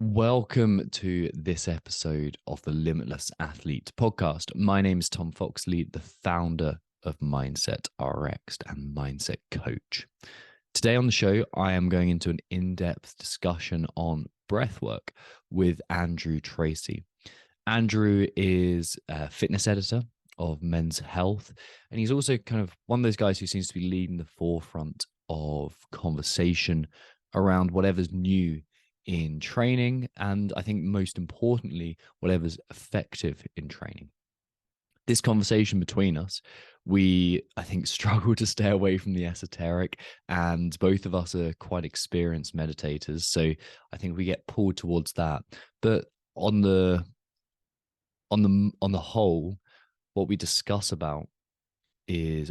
Welcome to this episode of the Limitless Athlete Podcast. My name is Tom Foxley, the founder of Mindset Rx'd and Mindset Coach. Today on the show, I am going into an in-depth discussion on breathwork with Andrew Tracey. Andrew is a fitness editor of Men's Health, and he's also kind of one of those guys who seems to be leading the forefront of conversation around whatever's new in training, and I think most importantly, whatever's effective in training. This conversation between us, I think, struggle to stay away from the esoteric, and both of us are quite experienced meditators, so I think we get pulled towards that. But on the whole, what we discuss is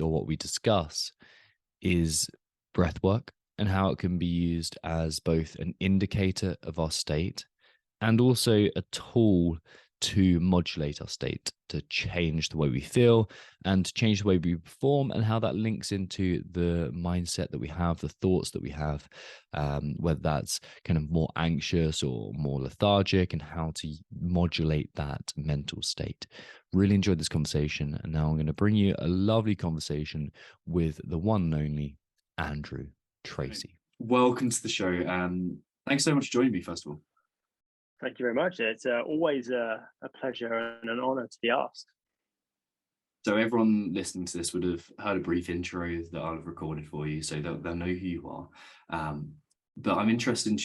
breath work, and how it can be used as both an indicator of our state and also a tool to modulate our state, to change the way we feel and to change the way we perform, and how that links into the mindset that we have, the thoughts that we have, whether that's kind of more anxious or more lethargic, and how to modulate that mental state. Really enjoyed this conversation, and now I'm going to bring you a lovely conversation with the one and only Andrew Tracey. Welcome to the show. Thanks so much for joining me, first of all. Thank you very much. It's always a pleasure and an honor to be asked. So everyone listening to this would have heard a brief intro that I'll have recorded for you, so they'll know who you are. But I'm interested in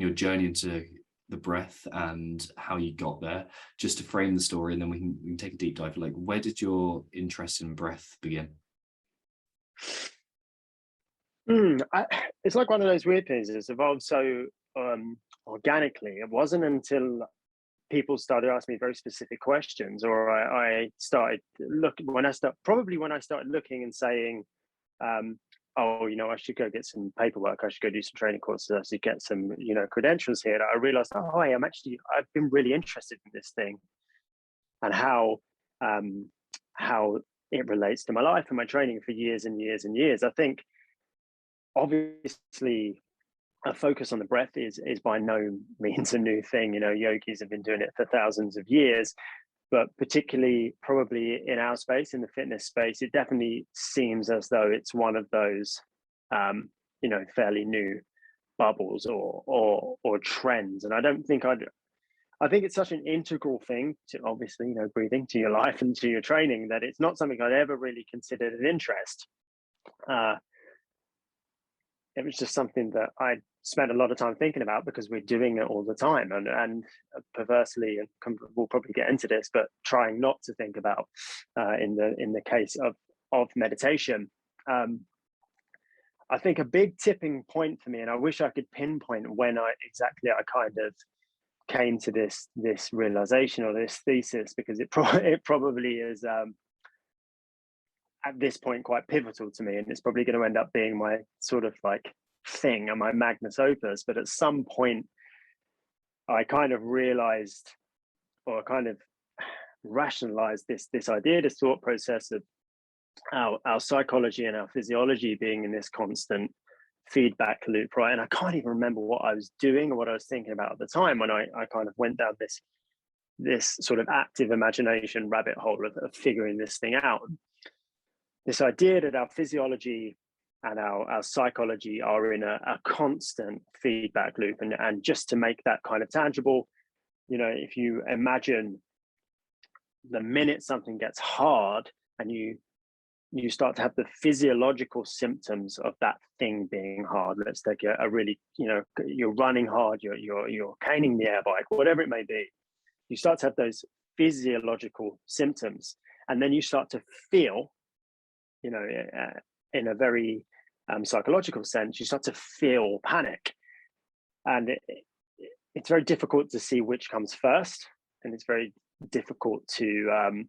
your journey into the breath and how you got there, just to frame the story, and then we can take a deep dive. Like, where did your interest in breath begin? It's like one of those weird things. It's evolved so organically. It wasn't until people started asking me very specific questions, or I started looking, when I started looking and saying, oh, I should go get some paperwork, I should go do some training courses, I should get some, credentials here. And I realized, I've been really interested in this thing and how it relates to my life and my training for years and years and years. I think obviously a focus on the breath is by no means a new thing. Yogis have been doing it for thousands of years, but particularly probably in our space, in the fitness space, it definitely seems as though it's one of those fairly new bubbles or trends. And I think it's such an integral thing to, obviously, breathing, to your life and to your training, that it's not something I'd ever really considered an interest. It was just something that I spent a lot of time thinking about because we're doing it all the time, and perversely, and we'll probably get into this, but trying not to think about in the case of meditation. I think a big tipping point for me, and I wish I could pinpoint when I kind of came to this realization or this thesis, because it probably is at this point quite pivotal to me, and it's probably going to end up being my sort of like thing and my magnus opus. But at some point I kind of realized, or kind of rationalized this idea, this thought process of our psychology and our physiology being in this constant feedback loop, right? And I can't even remember what I was doing or what I was thinking about at the time when I kind of went down this sort of active imagination rabbit hole of figuring this thing out. This idea that our physiology and our psychology are in a constant feedback loop. And just to make that kind of tangible, if you imagine the minute something gets hard and you start to have the physiological symptoms of that thing being hard. Let's take a really, you're running hard, you're caning the air bike, whatever it may be. You start to have those physiological symptoms, and then you start to feel, in a very psychological sense, you start to feel panic. And it's very difficult to see which comes first. And it's very difficult to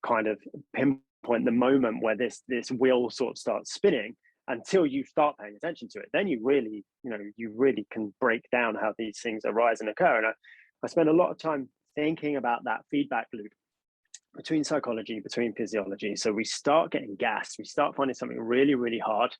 kind of pinpoint the moment where this wheel sort of starts spinning until you start paying attention to it. Then you really can break down how these things arise and occur. And I spend a lot of time thinking about that feedback loop between psychology, between physiology. So we start getting gassed, we start finding something really, really hard.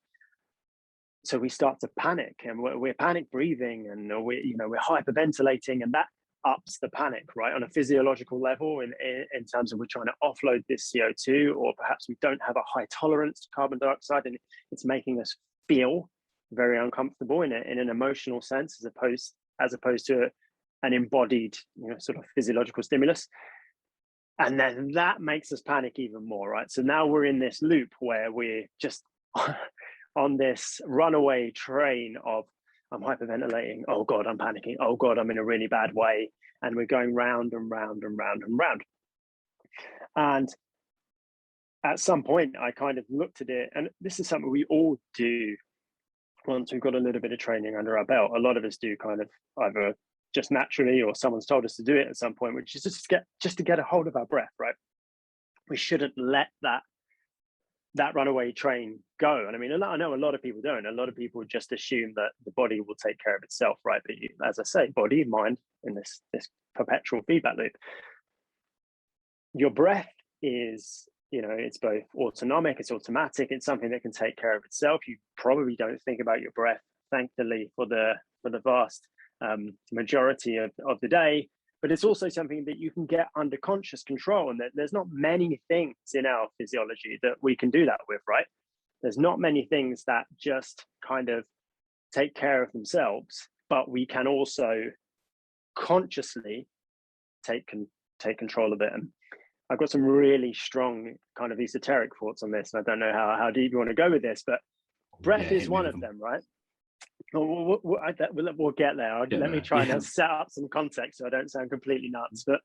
so we start to panic, and we're panic breathing, and we're hyperventilating, and that ups the panic, right, on a physiological level, in terms of we're trying to offload this CO2, or perhaps we don't have a high tolerance to carbon dioxide, and it's making us feel very uncomfortable in an emotional sense, as opposed to an embodied, sort of physiological stimulus. And then that makes us panic even more, right? So now we're in this loop where we're just on this runaway train of, I'm hyperventilating, oh God, I'm panicking, oh God, I'm in a really bad way. And we're going round and round and round and round. And at some point, I kind of looked at it, and this is something we all do once we've got a little bit of training under our belt. A lot of us do kind of either just naturally, or someone's told us to do it at some point, which is just to get a hold of our breath, right? We shouldn't let that runaway train go. And I mean, I know a lot of people don't. A lot of people just assume that the body will take care of itself, right? But as I say, body, mind, in this perpetual feedback loop. Your breath is, it's both autonomic, it's automatic, it's something that can take care of itself. You probably don't think about your breath, thankfully, for the vast majority of the day, but it's also something that you can get under conscious control, and that there's not many things in our physiology that we can do that with, right? There's not many things that just kind of take care of themselves, but we can also consciously take control of it. And I've got some really strong kind of esoteric thoughts on this, and I don't know how deep you want to go with this, but breath is one of them, right? We'll get there. Let me try and set up some context so I don't sound completely nuts. But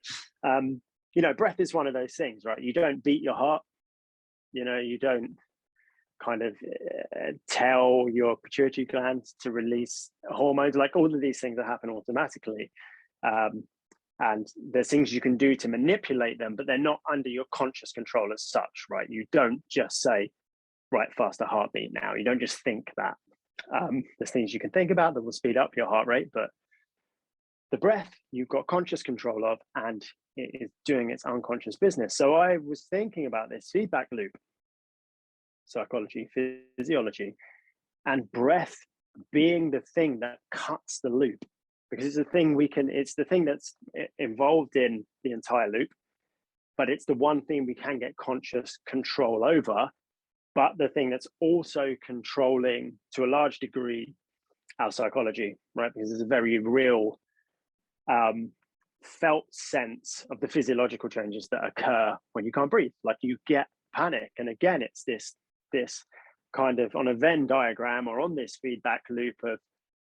breath is one of those things, right? You don't beat your heart. You don't kind of tell your pituitary gland to release hormones. Like, all of these things that happen automatically. And there's things you can do to manipulate them, but they're not under your conscious control as such, right? You don't just say, right, faster heartbeat now. You don't just think that. There's things you can think about that will speed up your heart rate, but the breath you've got conscious control of, and it is doing its unconscious business. So I was thinking about this feedback loop, psychology, physiology, and breath being the thing that cuts the loop, because it's the thing that's involved in the entire loop, but it's the one thing we can get conscious control over. But the thing that's also controlling, to a large degree, our psychology, right? Because there's a very real felt sense of the physiological changes that occur when you can't breathe. Like, you get panic. And again, it's this kind of, on a Venn diagram or on this feedback loop of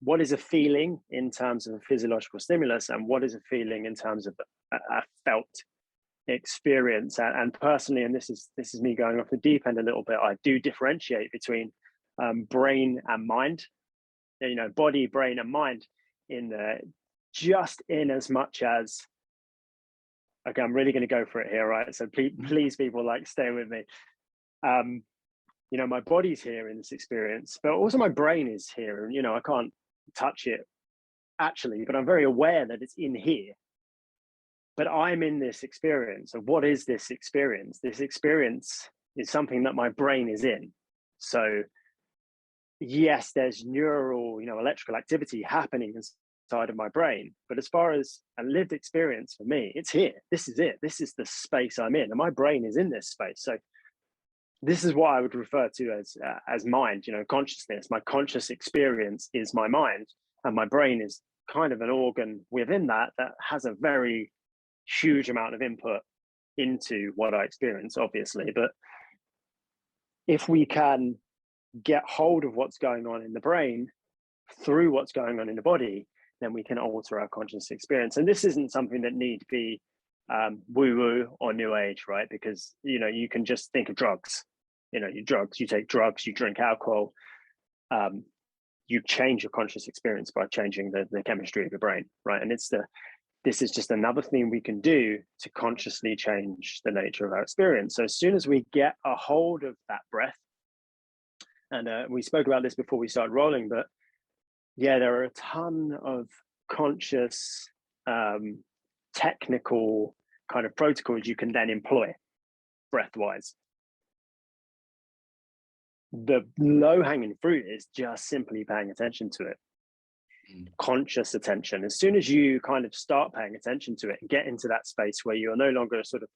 what is a feeling in terms of a physiological stimulus, and what is a feeling in terms of a felt experience. And personally, and this is me going off the deep end a little bit, I do differentiate between brain and mind, body, brain, and mind, just in as much as, okay, I'm really going to go for it here, right? So please people, like, stay with me. My body's here in this experience, but also my brain is here, and I can't touch it actually, but I'm very aware that it's in here. But I'm in this experience. So what is this experience? This experience is something that my brain is in. So yes, there's neural, electrical activity happening inside of my brain. But as far as a lived experience for me, it's here. This is it. This is the space I'm in. And my brain is in this space. So this is what I would refer to as mind, consciousness. My conscious experience is my mind. And my brain is kind of an organ within that has a very huge amount of input into what I experience, obviously. But if we can get hold of what's going on in the brain through what's going on in the body, then we can alter our conscious experience. And this isn't something that need to be woo-woo or new age, right? Because you can just think of drugs. You take drugs, you drink alcohol, you change your conscious experience by changing the chemistry of your brain, right? And this is just another thing we can do to consciously change the nature of our experience. So as soon as we get a hold of that breath, and we spoke about this before we started rolling, but yeah, there are a ton of conscious, technical kind of protocols you can then employ breath-wise. The low-hanging fruit is just simply paying attention to it. Conscious attention. As soon as you kind of start paying attention to it and get into that space where you're no longer sort of,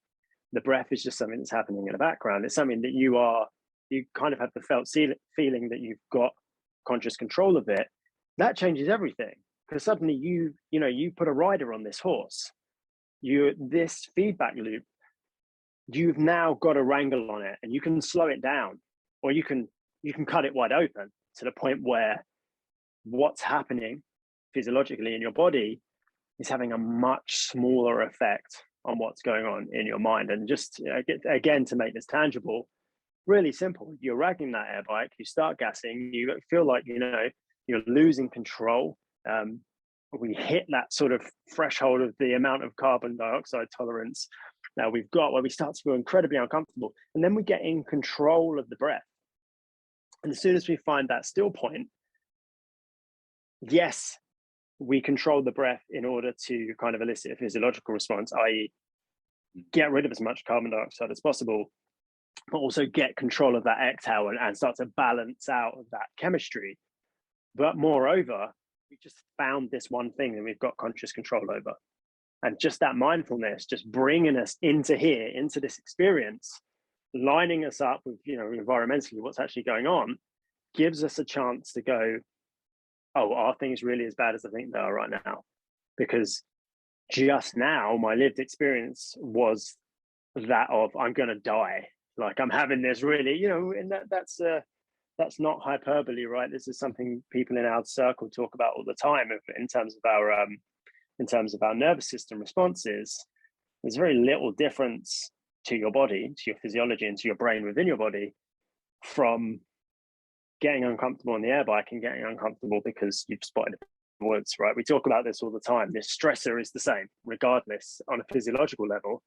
the breath is just something that's happening in the background. It's something that you kind of have the felt feeling that you've got conscious control of it. That changes everything, because suddenly you put a rider on this horse. This feedback loop, you've now got a wrangle on it, and you can slow it down, or you can cut it wide open to the point where what's happening physiologically in your body is having a much smaller effect on what's going on in your mind. And just again, to make this tangible, really simple, you're ragging that air bike, you start gassing, you feel like you're losing control. We hit that sort of threshold of the amount of carbon dioxide tolerance that we've got, where we start to feel incredibly uncomfortable, and then we get in control of the breath. And as soon as we find that still point, yes, we control the breath in order to kind of elicit a physiological response, i.e. get rid of as much carbon dioxide as possible, but also get control of that exhale and start to balance out of that chemistry. But moreover, we just found this one thing that we've got conscious control over. And just that mindfulness, just bringing us into here, into this experience, lining us up with, environmentally what's actually going on, gives us a chance to go, oh, are things really as bad as I think they are right now? Because just now, my lived experience was that of, I'm going to die. Like, I'm having this really, and that's not hyperbole, right? This is something people in our circle talk about all the time in terms of our nervous system responses. There's very little difference to your body, to your physiology, and to your brain within your body from getting uncomfortable on the air bike and getting uncomfortable because you've spotted the woods, right? We talk about this all the time. This stressor is the same, regardless, on a physiological level.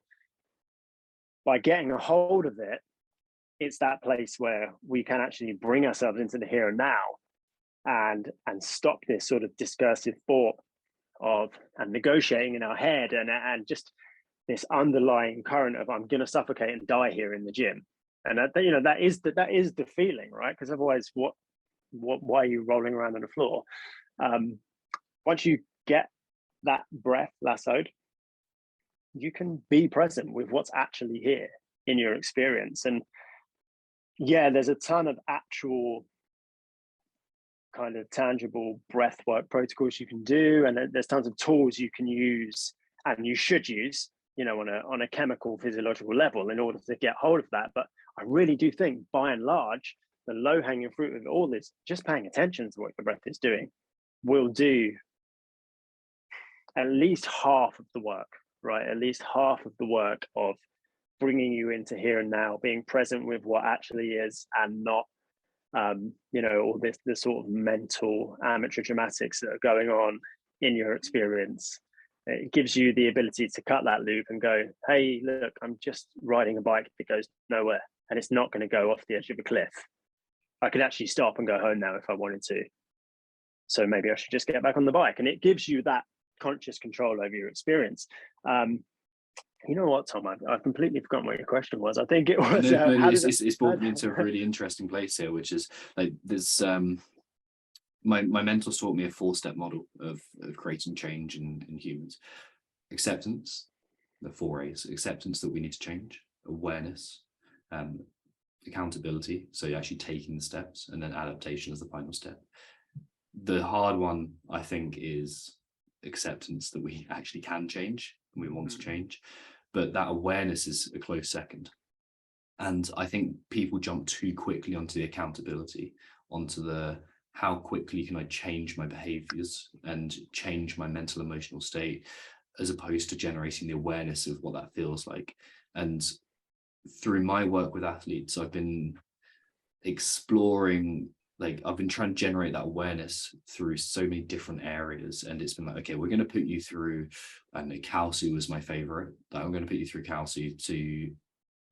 By getting a hold of it, it's that place where we can actually bring ourselves into the here and now and stop this sort of discursive thought of and negotiating in our head and just this underlying current of, I'm going to suffocate and die here in the gym. And that is the feeling, right? Because otherwise, why are you rolling around on the floor? Once you get that breath lassoed, you can be present with what's actually here in your experience. And yeah, there's a ton of actual kind of tangible breath work protocols you can do, and there's tons of tools you can use and you should use, on a chemical physiological level in order to get hold of that. But I really do think, by and large, the low-hanging fruit of all this, just paying attention to what the breath is doing, will do at least half of the work, right? At least half of the work of bringing you into here and now, being present with what actually is, and not, all this sort of mental amateur dramatics that are going on in your experience. It gives you the ability to cut that loop and go, hey, look, I'm just riding a bike that goes nowhere, and it's not going to go off the edge of a cliff. I could actually stop and go home now if I wanted to. So maybe I should just get back on the bike. And it gives you that conscious control over your experience. You know what, Tom? I've completely forgotten what your question was. I think it was. It's brought me into a really interesting place here, which is like this. My mentors taught me a 4-step model of creating change in humans. Acceptance, the 4 A's: acceptance that we need to change, awareness, accountability, so you're actually taking the steps, and then adaptation as the final step. The hard one, I think, is acceptance that we actually can change and we want to change, but that awareness is a close second. And I think people jump too quickly onto the accountability, onto the how quickly can I change my behaviors and change my mental emotional state, as opposed to generating the awareness of what that feels like. And through my work with athletes, I've been exploring, I've been trying to generate that awareness through so many different areas. And it's been like, okay, we're going to put you through, I know Kelsey was my favorite, I'm going to put you through Kelsey to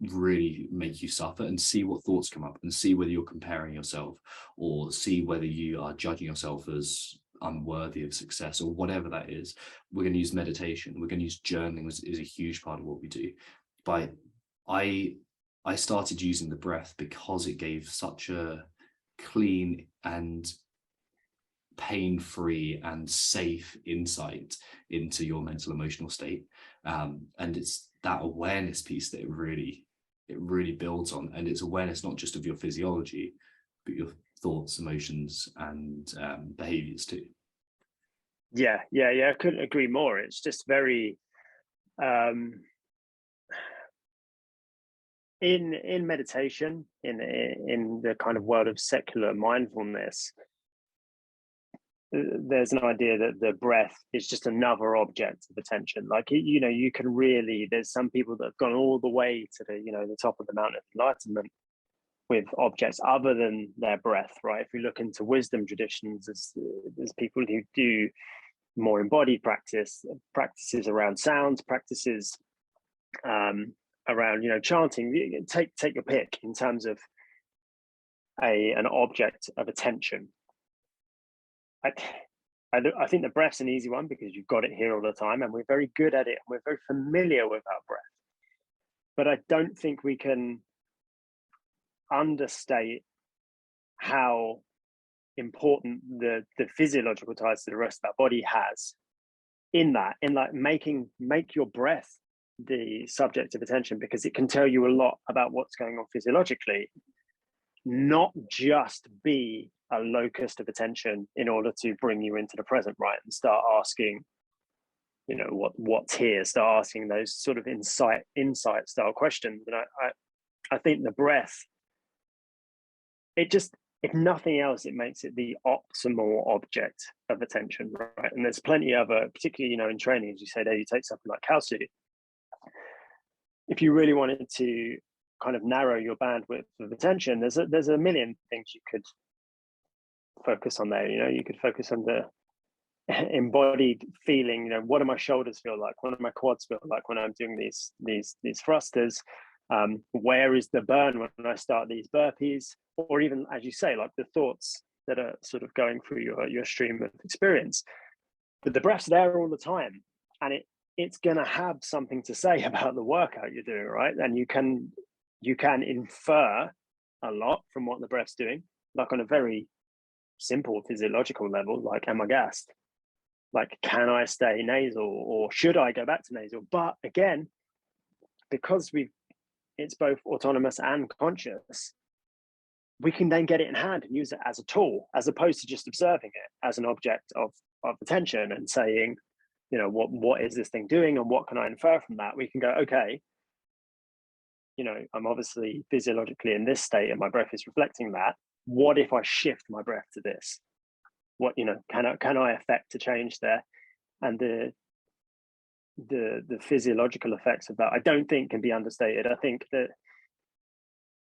really make you suffer and see what thoughts come up, and see whether you're comparing yourself, or see whether you are judging yourself as unworthy of success, or whatever that is. We're going to use meditation, we're going to use journaling is a huge part of what we do. But I I started using the breath because it gave such a clean and pain-free and safe insight into your mental emotional state. And it's that awareness piece that it really builds on. And it's awareness not just of your physiology, but your thoughts, emotions, and behaviors too. Yeah. I couldn't agree more. It's just very in meditation, in the kind of world of secular mindfulness, there's an idea that the breath is just another object of attention. Like, you can really, there's some people that have gone all the way to the top of the mountain of enlightenment with objects other than their breath, right? If you look into wisdom traditions, there's people who do more embodied practices around sounds, practices around chanting. Take your pick in terms of an object of attention. I think the breath's an easy one because you've got it here all the time, and we're very good at it. We're very familiar with our breath, but I don't think we can understate how important the physiological ties to the rest of our body has in like make your breath the subject of attention, because it can tell you a lot about what's going on physiologically, not just be a locus of attention in order to bring you into the present, right? And start asking, what's here, start asking those sort of insight style questions. And I think the breath, if nothing else, it makes it the optimal object of attention, right? And there's plenty of particularly, in training, as you say there, you take something like Kalsu. If you really wanted to kind of narrow your bandwidth of attention, there's a million things you could focus on there. You could focus on the embodied feeling. What do my shoulders feel like? What do my quads feel like when I'm doing these thrusters? Where is the burn when I start these burpees? Or even, as you say, like the thoughts that are sort of going through your stream of experience. But the breath's there all the time, and it's going to have something to say about the workout you're doing, right? And you can infer a lot from what the breath's doing, like on a very simple physiological level, like, am I gassed? Like, can I stay nasal, or should I go back to nasal? But again, because it's both autonomous and conscious, we can then get it in hand and use it as a tool, as opposed to just observing it as an object of attention and saying, what is this thing doing and what can I infer from that? We can go, okay, I'm obviously physiologically in this state and my breath is reflecting that. What if I shift my breath to this? What, can I affect a change there? And the physiological effects of that, I don't think can be understated. I think that,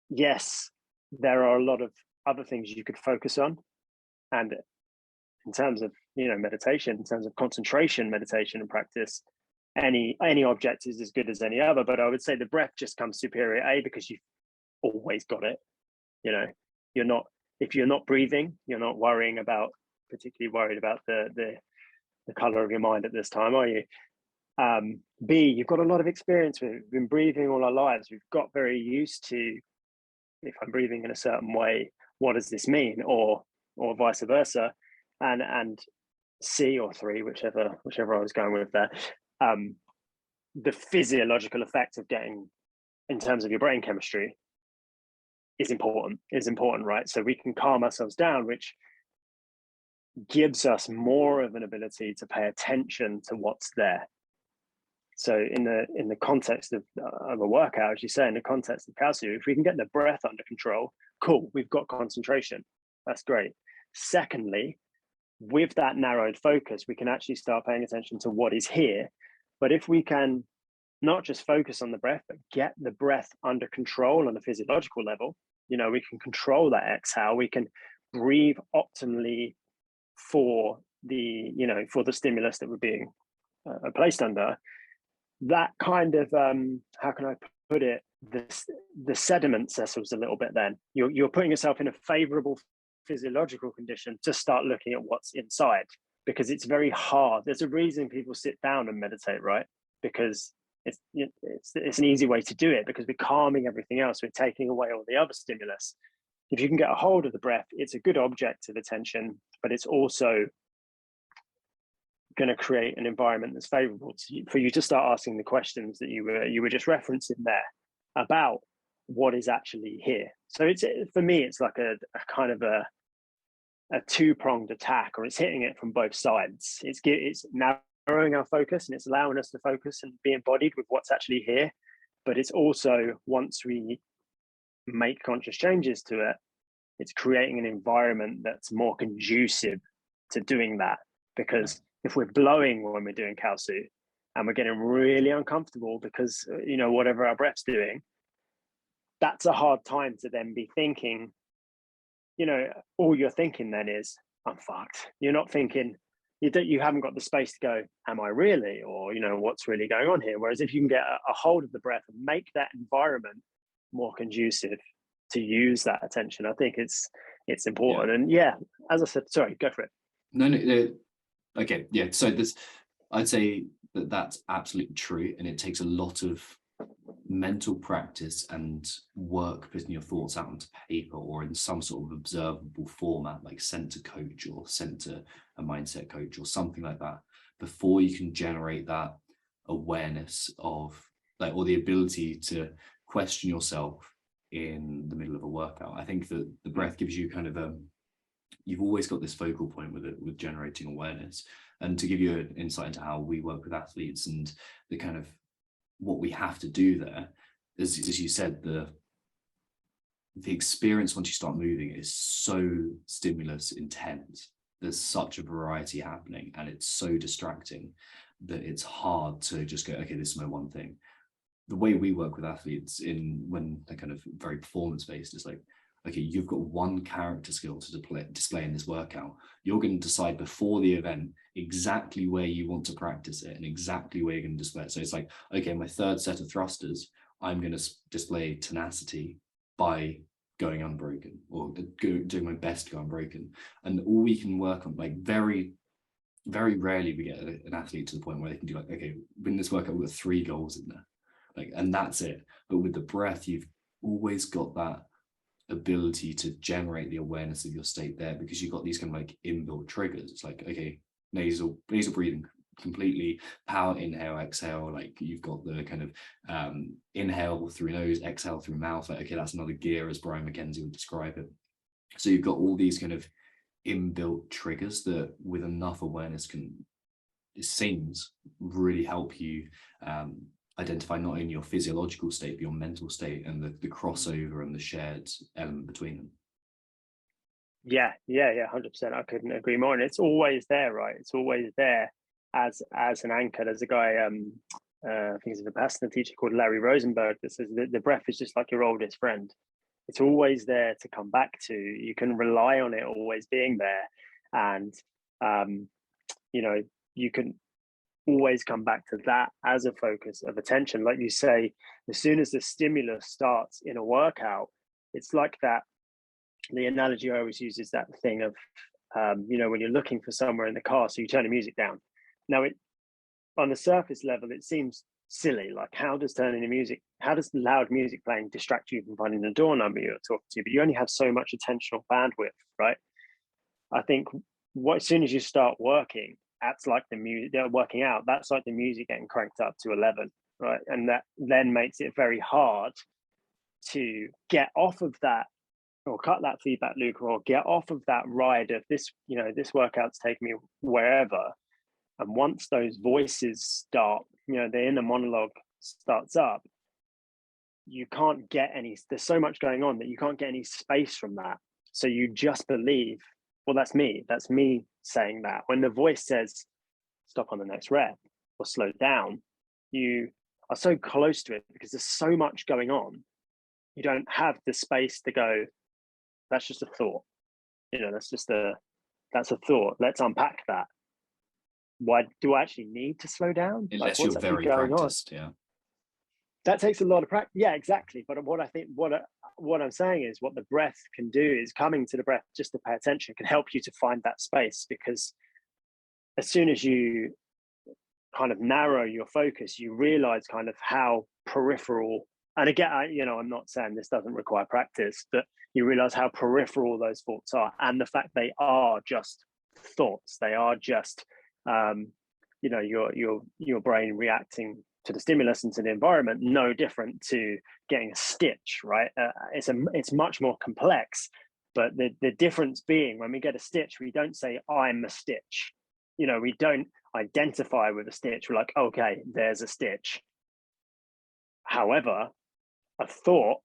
yes, there are a lot of other things you could focus on. And in terms of, meditation, in terms of concentration, meditation and practice, any object is as good as any other. But I would say the breath just comes superior, because you've always got it. If you're not breathing, you're not particularly worried about the color of your mind at this time, are you? B, you've got a lot of experience with it. We've been breathing all our lives. We've got very used to, if I'm breathing in a certain way, what does this mean? Or vice versa. And C or 3, whichever I was going with there, the physiological effect of getting, in terms of your brain chemistry, is important, right? So we can calm ourselves down, which gives us more of an ability to pay attention to what's there. So in the context of a workout, as you say, in the context of Kalsu, if we can get the breath under control, cool, we've got concentration. That's great. Secondly, with that narrowed focus, we can actually start paying attention to what is here. But if we can not just focus on the breath, but get the breath under control on a physiological level, we can control that exhale. We can breathe optimally for the stimulus that we're being placed under. That kind of, how can I put it? The sediment settles a little bit. Then you're putting yourself in a favorable physiological condition to start looking at what's inside, because it's very hard. There's a reason people sit down and meditate, right? Because it's an easy way to do it, because we're calming everything else. We're taking away all the other stimulus. If you can get a hold of the breath, it's a good object of attention, but it's also going to create an environment that's favorable to you, for you to start asking the questions that you were just referencing there about what is actually here. So it's, for me, it's like a kind of a two-pronged attack, or it's hitting it from both sides. It's narrowing our focus, and it's allowing us to focus and be embodied with what's actually here. But it's also, once we make conscious changes to it, it's creating an environment that's more conducive to doing that. Because if we're blowing when we're doing Kalsu, and we're getting really uncomfortable because, whatever our breath's doing, that's a hard time to then be thinking, all you're thinking then is, I'm fucked. You're not thinking, you haven't got the space to go, am I really? Or, what's really going on here? Whereas if you can get a hold of the breath and make that environment more conducive to use that attention, I think it's important. And as I said, sorry, go for it. No. Okay. Yeah. So I'd say that's absolutely true. And it takes a lot of mental practice and work putting your thoughts out onto paper or in some sort of observable format, like sent to coach or sent to a mindset coach or something like that, before you can generate that awareness of or the ability to question yourself in the middle of a workout. I think that the breath gives you kind of you've always got this focal point with generating awareness. And to give you an insight into how we work with athletes and the kind of what we have to do there, as you said, the experience once you start moving is so stimulus intense. There's such a variety happening, and it's so distracting that it's hard to just go, okay, this is my one thing. The way we work with athletes when they're kind of very performance based is like, okay, you've got one character skill to display in this workout. You're going to decide before the event exactly where you want to practice it and exactly where you're going to display it. So it's like, okay, my third set of thrusters, I'm going to display tenacity by going unbroken, or doing my best to go unbroken. And all we can work on, like very, very rarely we get an athlete to the point where they can do like, okay, in this workout, we've got 3 goals in there. And that's it. But with the breath, you've always got that ability to generate the awareness of your state there, because you've got these kind of like inbuilt triggers. It's like, okay, nasal breathing completely, power inhale, exhale. Like you've got the kind of inhale through nose, exhale through mouth. Like, okay, that's another gear, as Brian McKenzie would describe it. So you've got all these kind of inbuilt triggers that with enough awareness it seems really help you identify not only your physiological state, but your mental state and the crossover and the shared element between them. Yeah, 100%. I couldn't agree more. And it's always there, right? It's always there as an anchor. There's a guy, I think he's a Vipassana teacher called Larry Rosenberg, that says the breath is just like your oldest friend. It's always there to come back to. You can rely on it always being there. And, you can always come back to that as a focus of attention. Like you say, as soon as the stimulus starts in a workout, it's like that. The analogy I always use is that thing of, when you're looking for somewhere in the car, so you turn the music down. Now, on the surface level, it seems silly. Like, how does loud music playing distract you from finding the door number you're talking to? But you only have so much attentional bandwidth, right? I think as soon as you start working, that's like the music, they're working out, that's like the music getting cranked up to 11, right? And that then makes it very hard to get off of that, or cut that feedback loop, or get off of that ride of this, this workout's taking me wherever. And once those voices start, the inner monologue starts up, you can't get there's so much going on that you can't get any space from that. So you just believe, well, that's me saying that. When the voice says, stop on the next rep or slow down, you are so close to it because there's so much going on. You don't have the space to go, that's just a thought. That's a thought. Let's unpack that. Why do I actually need to slow down? Unless you're very practiced, yeah. That takes a lot of practice. Yeah, exactly. But what I'm saying is, what the breath can do is coming to the breath just to pay attention can help you to find that space, because as soon as you kind of narrow your focus, you realize kind of how peripheral, and again, I'm not saying this doesn't require practice, but you realize how peripheral those thoughts are, and the fact they are just thoughts. They are just, your brain reacting to the stimulus and to the environment, no different to getting a stitch, right? It's much more complex, but the difference being, when we get a stitch, we don't say, I'm a stitch. We don't identify with a stitch. We're like, okay, there's a stitch. However, a thought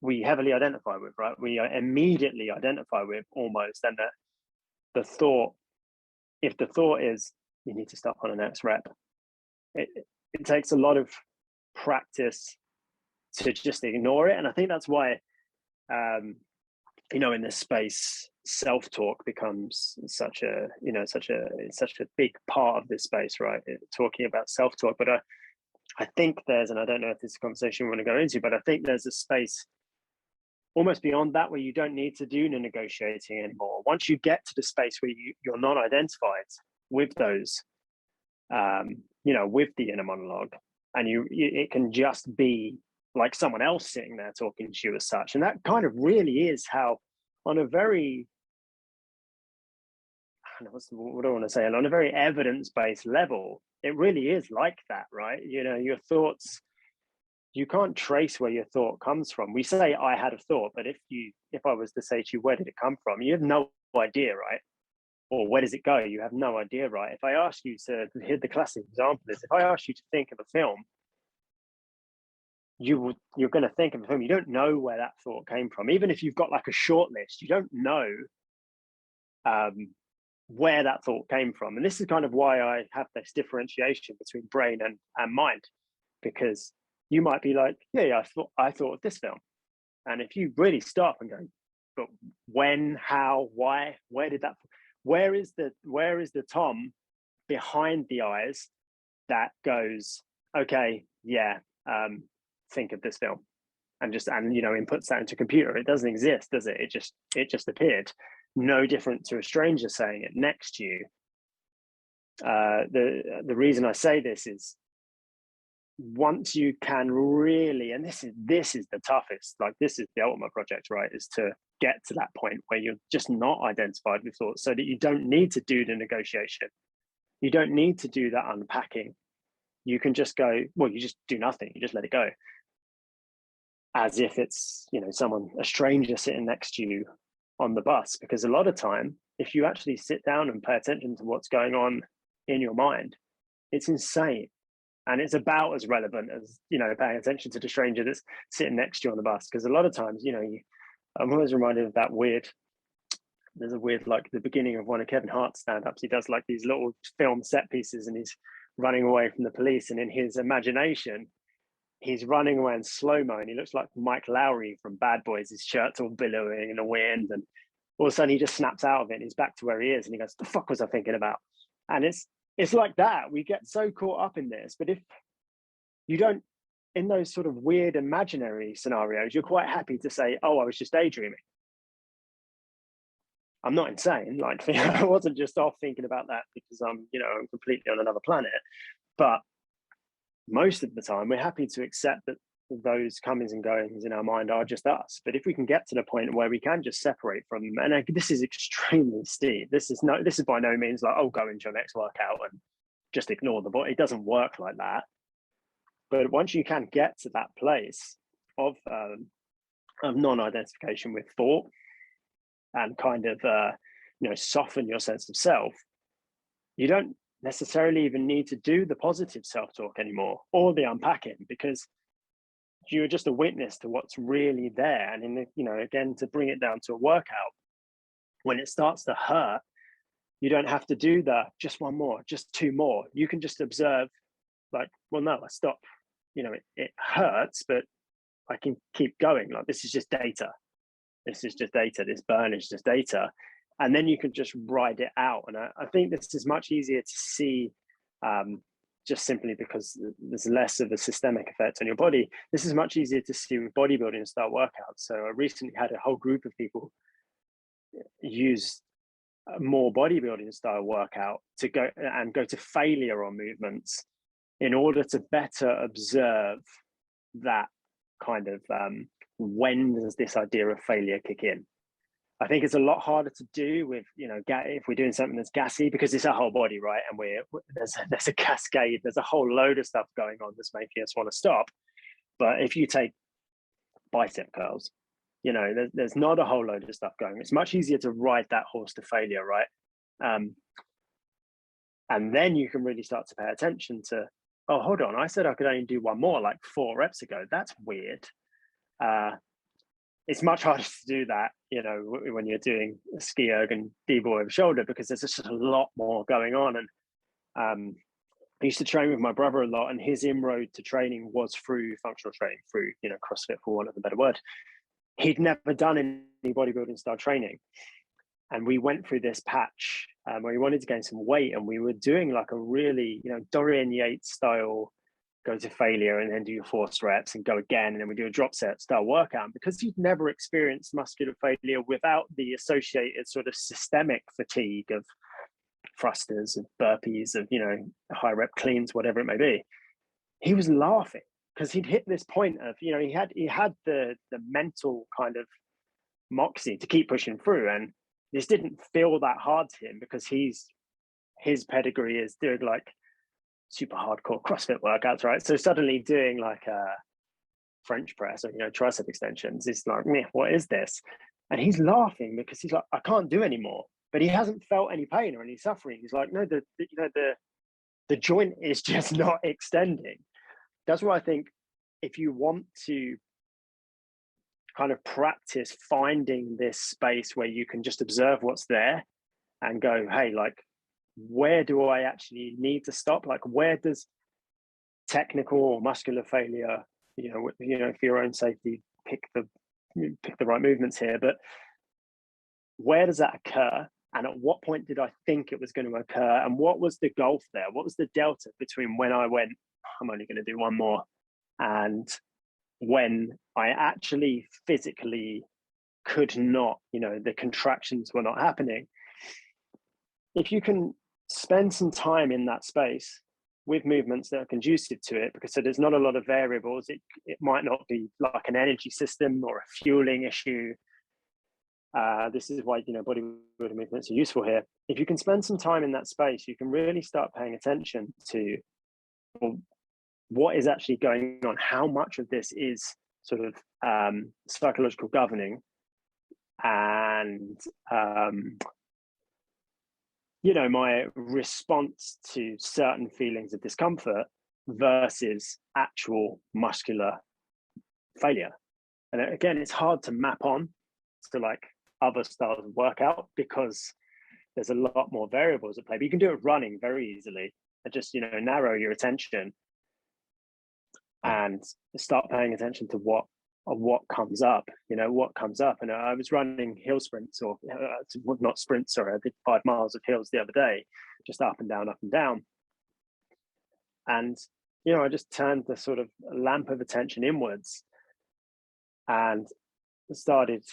we heavily identify with, right? We immediately identify with, almost. And the thought, if the thought is, you need to stop on the next rep, it takes a lot of practice to just ignore it. And I think that's why, in this space, self-talk becomes such a big part of this space, right? Talking about self-talk. But I think there's, and I don't know if this is a conversation we want to go into, but I think there's a space almost beyond that where you don't need to do the negotiating anymore. Once you get to the space where you're not identified with those, with the inner monologue, and it can just be like someone else sitting there talking to you as such. And that kind of really is how, on a very, what do I want to say, on a very evidence-based level, it really is like that, right? Your thoughts, you can't trace where your thought comes from. We say, I had a thought, but if I was to say to you, where did it come from? You have no idea, right? Or where does it go? You have no idea, right? If I ask you to, here the classic example is, if I ask you to think of a film, you're going to think of a film. You don't know where that thought came from. Even if you've got like a short list, you don't know where that thought came from. And this is kind of why I have this differentiation between brain and mind, because you might be like, yeah, I thought of this film. And if you really stop and go, but when, how, why, where is the Tom behind the eyes that goes, okay, yeah, think of this film, and inputs that into a computer? It doesn't exist, does it? It just appeared. No different to a stranger saying it next to you. The reason I say this is, once you can really, and this is the toughest, like this is the ultimate project, right, is to get to that point where you're just not identified with thoughts, so that you don't need to do the negotiation, you don't need to do that unpacking. You can just go, well, you just do nothing, you just let it go, as if it's a stranger sitting next to you on the bus. Because a lot of time, if you actually sit down and pay attention to what's going on in your mind, it's insane. And it's about as relevant as, paying attention to the stranger that's sitting next to you on the bus. Because a lot of times, I'm always reminded of that there's a weird, like the beginning of one of Kevin Hart's stand-ups, he does like these little film set pieces and he's running away from the police. And in his imagination, he's running away in slow-mo and he looks like Mike Lowry from Bad Boys. His shirt's all billowing in the wind. And all of a sudden he just snaps out of it and he's back to where he is. And he goes, the fuck was I thinking about? And it's like that. We get so caught up in this. But if you don't, in those sort of weird imaginary scenarios, you're quite happy to say, oh, I was just daydreaming. I'm not insane. Like, I wasn't just off thinking about that because I'm completely on another planet. But most of the time, we're happy to accept that those comings and goings in our mind are just us. But if we can get to the point where we can just separate from them, and this is extremely steep. This is by no means like, oh, go into your next workout and just ignore the body. It doesn't work like that. But once you can get to that place of non-identification with thought, and kind of soften your sense of self, you don't necessarily even need to do the positive self-talk anymore or the unpacking, because you're just a witness to what's really there. And again, to bring it down to a workout, when it starts to hurt, you don't have to do just one more, just two more. You can just observe, like, well, no, I stopped. It hurts, but I can keep going. Like, this is just data. This is just data. This burn is just data. And then you can just ride it out. And I think this is much easier to see, just simply because there's less of a systemic effect on your body. This is much easier to see with bodybuilding and start workouts. So I recently had a whole group of people use more bodybuilding style workout to go to failure on movements in order to better observe that kind of when does this idea of failure kick in. I think it's a lot harder to do with, if we're doing something that's gassy, because it's our whole body, right? And there's a cascade, there's a whole load of stuff going on that's making us want to stop. But if you take bicep curls, there's not a whole load of stuff going. It's much easier to ride that horse to failure, right? And then you can really start to pay attention to, oh, hold on, I said I could only do one more like 4 reps ago. That's weird. It's much harder to do that, when you're doing a ski erg and D-ball over shoulder, because there's just a lot more going on. And I used to train with my brother a lot, and his inroad to training was through functional training, through, CrossFit, for want of a better word. He'd never done any bodybuilding style training. And we went through this patch where he wanted to gain some weight, and we were doing like a really, Dorian Yates style, go to failure and then do your forced reps and go again. And then we do a drop set style workout. And because he'd never experienced muscular failure without the associated sort of systemic fatigue of thrusters, of burpees, of, high rep cleans, whatever it may be, he was laughing because he'd hit this point of, he had the mental kind of moxie to keep pushing through. And this didn't feel that hard to him because his pedigree is doing like super hardcore CrossFit workouts, right? So suddenly doing like a French press or, tricep extensions, it's like, meh, what is this? And he's laughing because he's like, I can't do anymore. But he hasn't felt any pain or any suffering. He's like, no, the joint is just not extending. That's why I think if you want to kind of practice finding this space where you can just observe what's there and go, hey, like, where do I actually need to stop? Like, where does technical or muscular failure, for your own safety, pick the right movements here, but where does that occur? And at what point did I think it was going to occur? And what was the gulf there? What was the delta between when I went, I'm only going to do one more, and when I actually physically could not, the contractions were not happening? If you can spend some time in that space with movements that are conducive to it, because so there's not a lot of variables, it might not be like an energy system or a fueling issue. This is why, bodybuilding movements are useful here. If you can spend some time in that space, you can really start paying attention to, well, what is actually going on, how much of this is sort of psychological governing, and my response to certain feelings of discomfort versus actual muscular failure. And again, it's hard to map on to like other styles of workout because there's a lot more variables at play. But you can do it running very easily and just, narrow your attention and start paying attention to what comes up, what comes up. And I was running hill sprints, or not sprints, sorry, I did 5 miles of hills the other day, just up and down, up and down. And, I just turned the sort of lamp of attention inwards and started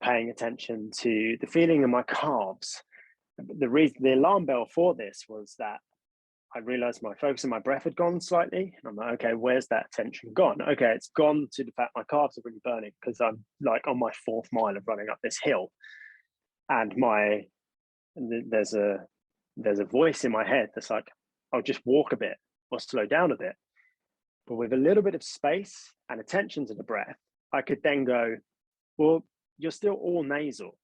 paying attention to the feeling in my calves. The alarm bell for this was that I realized my focus and my breath had gone slightly. And I'm like, okay, where's that tension gone? Okay, it's gone to the fact my calves are really burning because I'm like on my 4th mile of running up this hill. And there's a voice in my head that's like, I'll just walk a bit or slow down a bit. But with a little bit of space and attention to the breath, I could then go, well, you're still all nasal.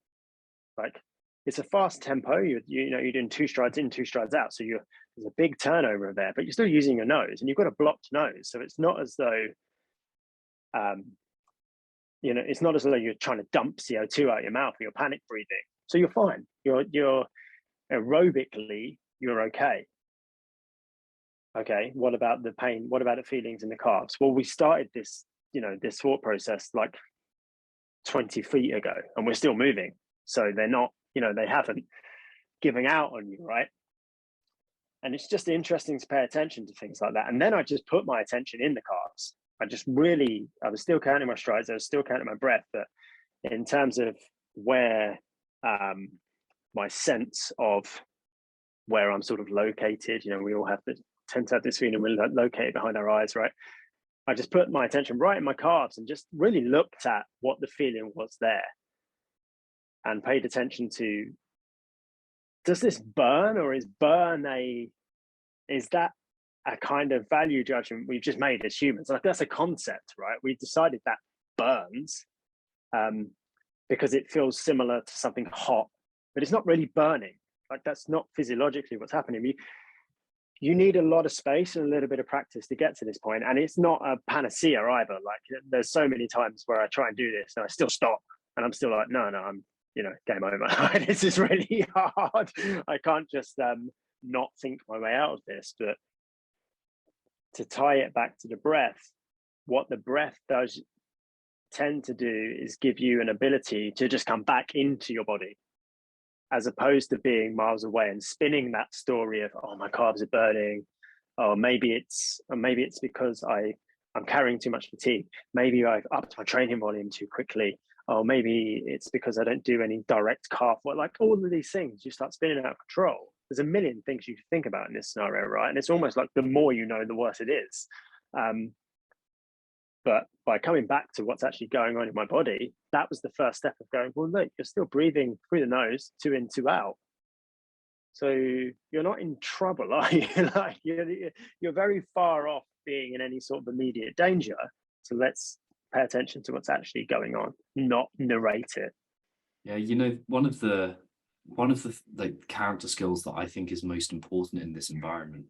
Like, it's a fast tempo. You're doing 2 strides in, 2 strides out. So there's a big turnover there, but you're still using your nose, and you've got a blocked nose. So it's not as though, it's not as though you're trying to dump CO2 out your mouth or you're panic breathing. So you're fine. You're aerobically, you're okay. Okay. What about the pain? What about the feelings in the calves? Well, we started this thought process like 20 feet ago, and we're still moving. So they're not, they haven't given out on you, right? And it's just interesting to pay attention to things like that. And then I just put my attention in the calves. I was still counting my strides. I was still counting my breath. But in terms of where my sense of where I'm sort of located. You know, we all tend to have this feeling we're located behind our eyes, right? I just put my attention right in my calves and just really looked at what the feeling was there and paid attention to, does this burn, or is that a kind of value judgment we've just made as humans? Like, that's a concept, right? We decided that burns because it feels similar to something hot, but it's not really burning. Like, that's not physiologically what's happening. You need a lot of space and a little bit of practice to get to this point. And it's not a panacea either. Like, there's so many times where I try and do this and I still stop and I'm still like, no, I'm, game over. This is really hard. I can't just not think my way out of this. But to tie it back to the breath, what the breath does tend to do is give you an ability to just come back into your body, as opposed to being miles away and spinning that story of, oh, my calves are burning. Oh, maybe it's because I'm carrying too much fatigue. Maybe I've upped my training volume too quickly. Oh, maybe it's because I don't do any direct calf work. Like, all of these things, you start spinning out of control. There's a million things you can think about in this scenario, right? And it's almost like the more you know, the worse it is. But by coming back to what's actually going on in my body, that was the first step of going, well, look, you're still breathing through the nose, 2 in, 2 out. So you're not in trouble, are you? Like, you're very far off being in any sort of immediate danger. So let's pay attention to what's actually going on, not narrate it. Yeah, one of the like character skills that I think is most important in this environment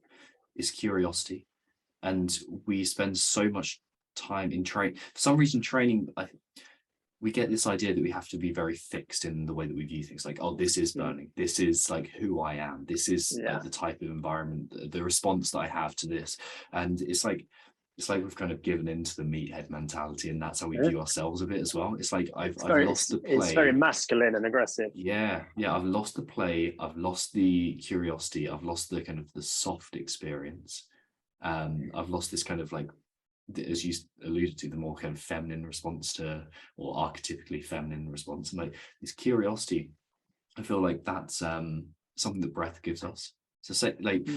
is curiosity. And we spend so much time in training. For some reason, training, we get this idea that we have to be very fixed in the way that we view things. Like, oh, this is burning. This is like who I am. This is the type of environment, the response that I have to this. And it's like we've kind of given into the meathead mentality, and that's how we view ourselves a bit as well. It's like I've lost the play. It's very masculine and aggressive. Yeah. I've lost the play. I've lost the curiosity. I've lost the kind of the soft experience. I've lost this kind of, like, as you alluded to, the more kind of feminine response to, or archetypically feminine response. And like this curiosity, I feel like that's something that breath gives us. So say, like,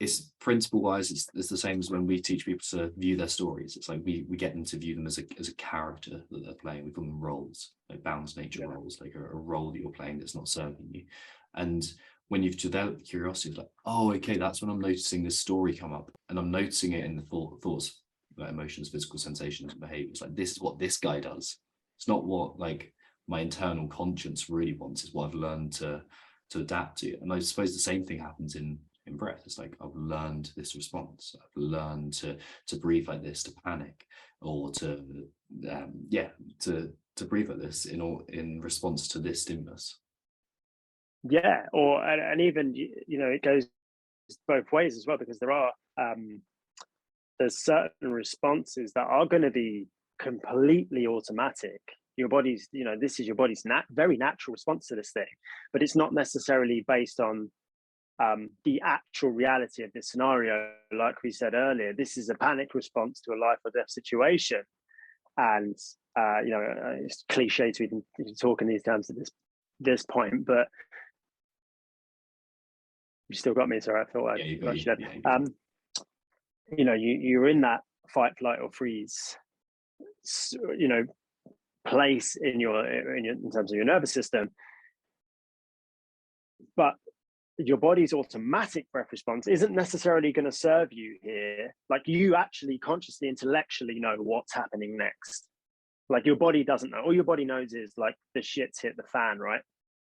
it's principle wise, it's the same as when we teach people to view their stories. It's like we get them to view them as a character that they're playing. We call them roles, like balanced nature roles, like a role that you're playing that's not serving you. And when you've developed curiosity, it's like, oh, okay, that's when I'm noticing this story come up, and I'm noticing it in the thoughts, emotions, physical sensations, and behaviors. Like, this is what this guy does. It's not what, like, my internal conscience really wants. It's what I've learned to adapt to. And I suppose the same thing happens in breath. It's like, I've learned this response. I've learned to breathe like this, to panic, or to breathe like this in response to this stimulus. Yeah, and even, it goes both ways as well, because there's certain responses that are going to be completely automatic. Your body's, this is your body's very natural response to this thing, but it's not necessarily based on the actual reality of this scenario. Like we said earlier, this is a panic response to a life or death situation. And, it's cliche to even talk in these terms at this point, but you still got me. Sorry, I thought you're in that fight, flight, or freeze, place in terms of your nervous system, but your body's automatic breath response isn't necessarily going to serve you here. Like, you actually consciously, intellectually know what's happening next. Like, your body doesn't know. All your body knows is, like, the shit's hit the fan, right?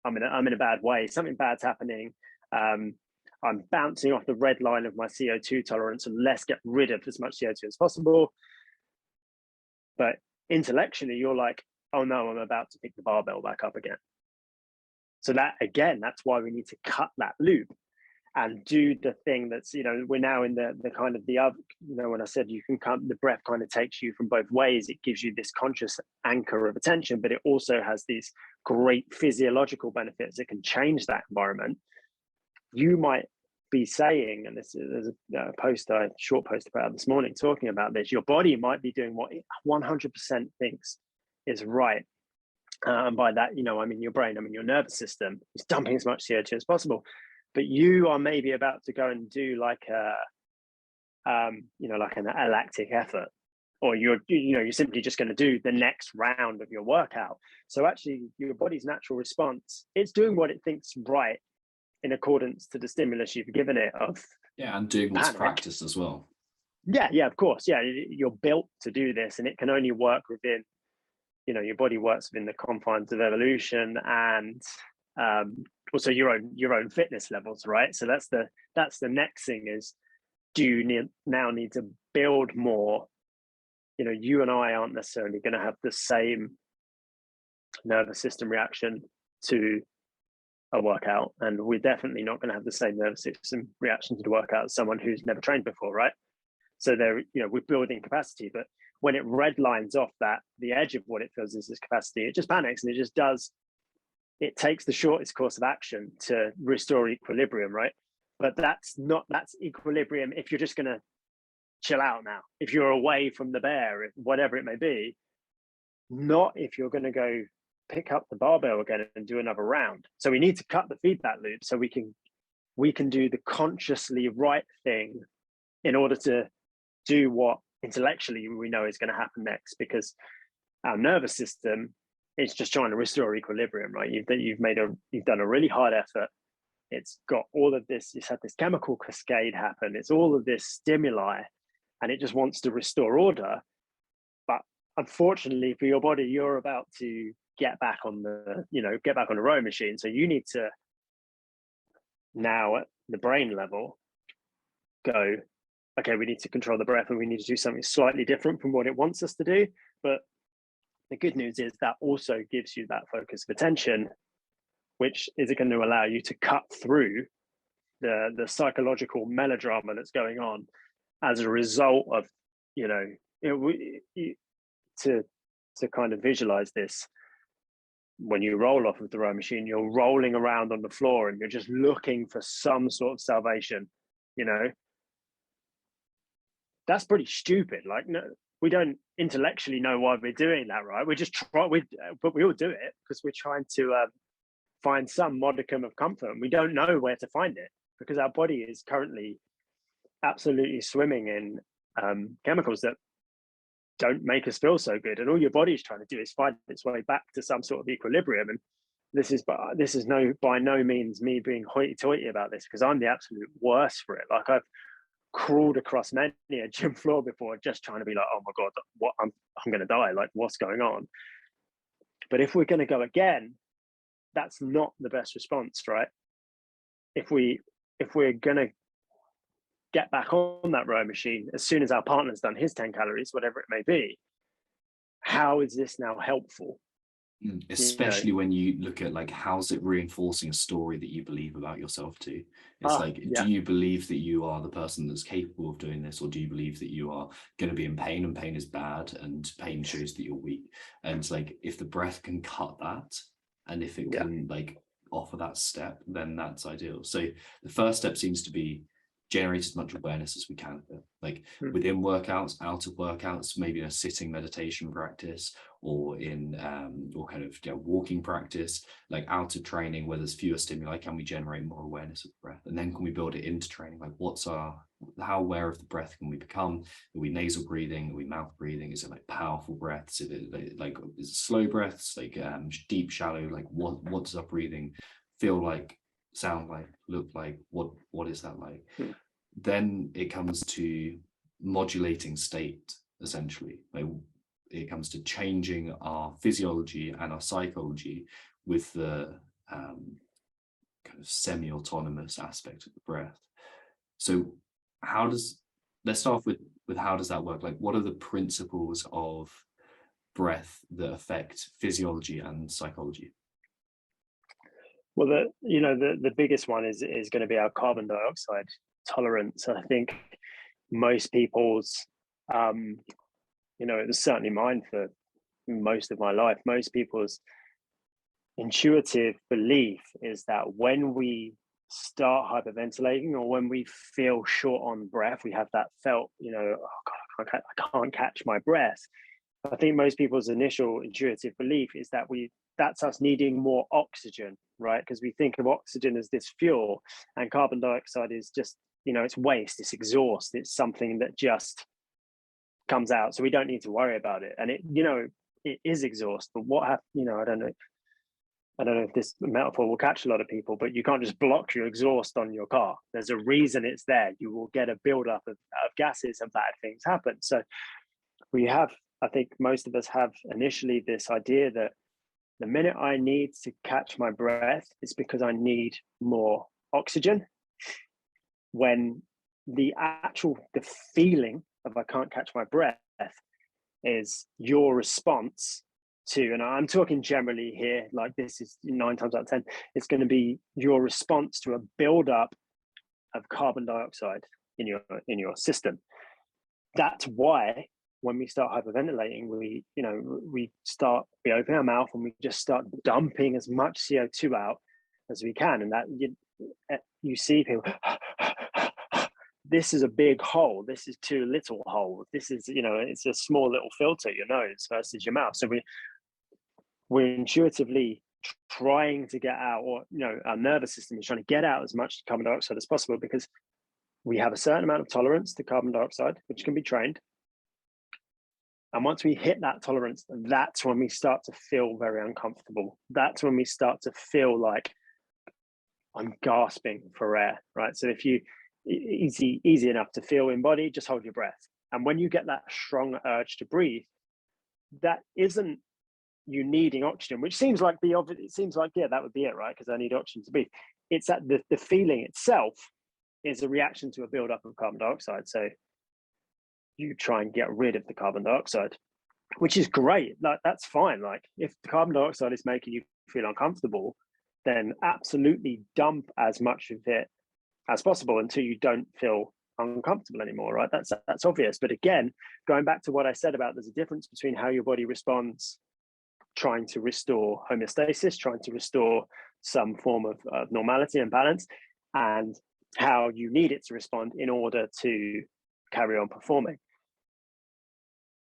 I'm in a bad way. Something bad's happening. I'm bouncing off the red line of my CO2 tolerance, and let's get rid of as much CO2 as possible. But intellectually, you're like, oh no, I'm about to pick the barbell back up again. So that's why we need to cut that loop and do the thing that's, we're now in the kind of the other, when I said the breath kind of takes you from both ways. It gives you this conscious anchor of attention, but it also has these great physiological benefits. It can change that environment. You might be saying, and there's a short post about this morning talking about this, your body might be doing what it 100% thinks is right. And by that, I mean your brain, I mean your nervous system is dumping as much CO2 as possible. But you are maybe about to go and do like like an lactic effort, or you're simply just going to do the next round of your workout. So actually your body's natural response, it's doing what it thinks right in accordance to the stimulus you've given it of and doing what's practiced as well. Yeah, of course. Yeah, you're built to do this, and it can only work within, your body works within the confines of evolution and also your own fitness levels, right? So that's the next thing is, do you now need to build more? You and I aren't necessarily going to have the same nervous system reaction to a workout, and we're definitely not going to have the same nervous system reaction to the workout as someone who's never trained before, right? So we're building capacity, but when it red lines off the edge of what it feels is this capacity, it just panics and it takes the shortest course of action to restore equilibrium, right? But that's equilibrium if you're just going to chill out now, if you're away from the bear, whatever it may be, not if you're going to go pick up the barbell again and do another round. So we need to cut the feedback loop so we can do the consciously right thing in order to do what intellectually we know is going to happen next, because our nervous system is just trying to restore equilibrium, right? You've done a really hard effort. It's got all of this, it's had this chemical cascade happen. It's all of this stimuli, and it just wants to restore order. But unfortunately for your body, you're about to get back on the rowing machine. So you need to now at the brain level go, okay, we need to control the breath and we need to do something slightly different from what it wants us to do. But the good news is that also gives you that focus of attention, which is going to allow you to cut through the psychological melodrama that's going on as a result of, to kind of visualize this. When you roll off of the row machine, you're rolling around on the floor and you're just looking for some sort of salvation, That's pretty stupid. Like, no, we don't intellectually know why we're doing that, right? We just but we all do it because we're trying to find some modicum of comfort. And we don't know where to find it because our body is currently absolutely swimming in chemicals that don't make us feel so good. And all your body's trying to do is find its way back to some sort of equilibrium. And this is by no means me being hoity-toity about this, because I'm the absolute worst for it. Like, I've crawled across many a gym floor before just trying to be like, oh my God, what I'm going to die. Like, what's going on? But if we're going to go again, that's not the best response, right? If we're going to get back on that row machine as soon as our partner's done his 10 calories, whatever it may be, how is this now helpful? Especially when you look at, like, how's it reinforcing a story that you believe about yourself too? It's do you believe that you are the person that's capable of doing this, or do you believe that you are going to be in pain and pain is bad and pain shows that you're weak? And it's like, if the breath can cut that, and if it can like offer that step, then that's ideal. So the first step seems to be generate as much awareness as we can, like within workouts, out of workouts, maybe in a sitting meditation practice, or in or kind of walking practice, like out of training where there's fewer stimuli, can we generate more awareness of the breath? And then can we build it into training? Like, how aware of the breath can we become? Are we nasal breathing? Are we mouth breathing? Is it like powerful breaths? Is it slow breaths, like deep, shallow? Like, what does our breathing feel like, sound like, look like? What is that like? Then it comes to modulating state, essentially. Like, it comes to changing our physiology and our psychology with the kind of semi-autonomous aspect of the breath. So let's start with how does that work? Like, what are the principles of breath that affect physiology and psychology? Well, the biggest one is going to be our carbon dioxide tolerance. I think most people's, it was certainly mine for most of my life, most people's intuitive belief is that when we start hyperventilating, or when we feel short on breath, we have that felt, oh God, I can't catch my breath. I think most people's initial intuitive belief is that we that's us needing more oxygen, right? Because we think of oxygen as this fuel, and carbon dioxide is just, it's waste, it's exhaust, it's something that just comes out. So we don't need to worry about it. And it is exhaust, but I don't know if this metaphor will catch a lot of people, but you can't just block your exhaust on your car. There's a reason it's there. You will get a buildup of gases and bad things happen. So I think most of us have initially this idea that the minute I need to catch my breath, it's because I need more oxygen. When the feeling of I can't catch my breath is your response to, and I'm talking generally here, like this is 9 times out of 10, it's going to be your response to a buildup of carbon dioxide in your system. That's why when we start hyperventilating, we open our mouth and we just start dumping as much CO2 out as we can, and that you see people. This is a big hole. This is too little hole. This is, it's a small little filter, your nose versus your mouth. So we're intuitively trying to get out, or our nervous system is trying to get out as much carbon dioxide as possible, because we have a certain amount of tolerance to carbon dioxide, which can be trained. And once we hit that tolerance, that's when we start to feel very uncomfortable. That's when we start to feel like I'm gasping for air, right? So if you easy enough to feel in body, just hold your breath. And when you get that strong urge to breathe, that isn't you needing oxygen, which seems like that would be it, right? Because I need oxygen to breathe. It's that the feeling itself is a reaction to a buildup of carbon dioxide. So you try and get rid of the carbon dioxide, which is great. Like, that's fine. Like, if the carbon dioxide is making you feel uncomfortable, then absolutely dump as much of it as possible until you don't feel uncomfortable anymore, right? That's obvious. But again, going back to what I said about there's a difference between how your body responds trying to restore homeostasis, trying to restore some form of normality and balance, and how you need it to respond in order to carry on performing.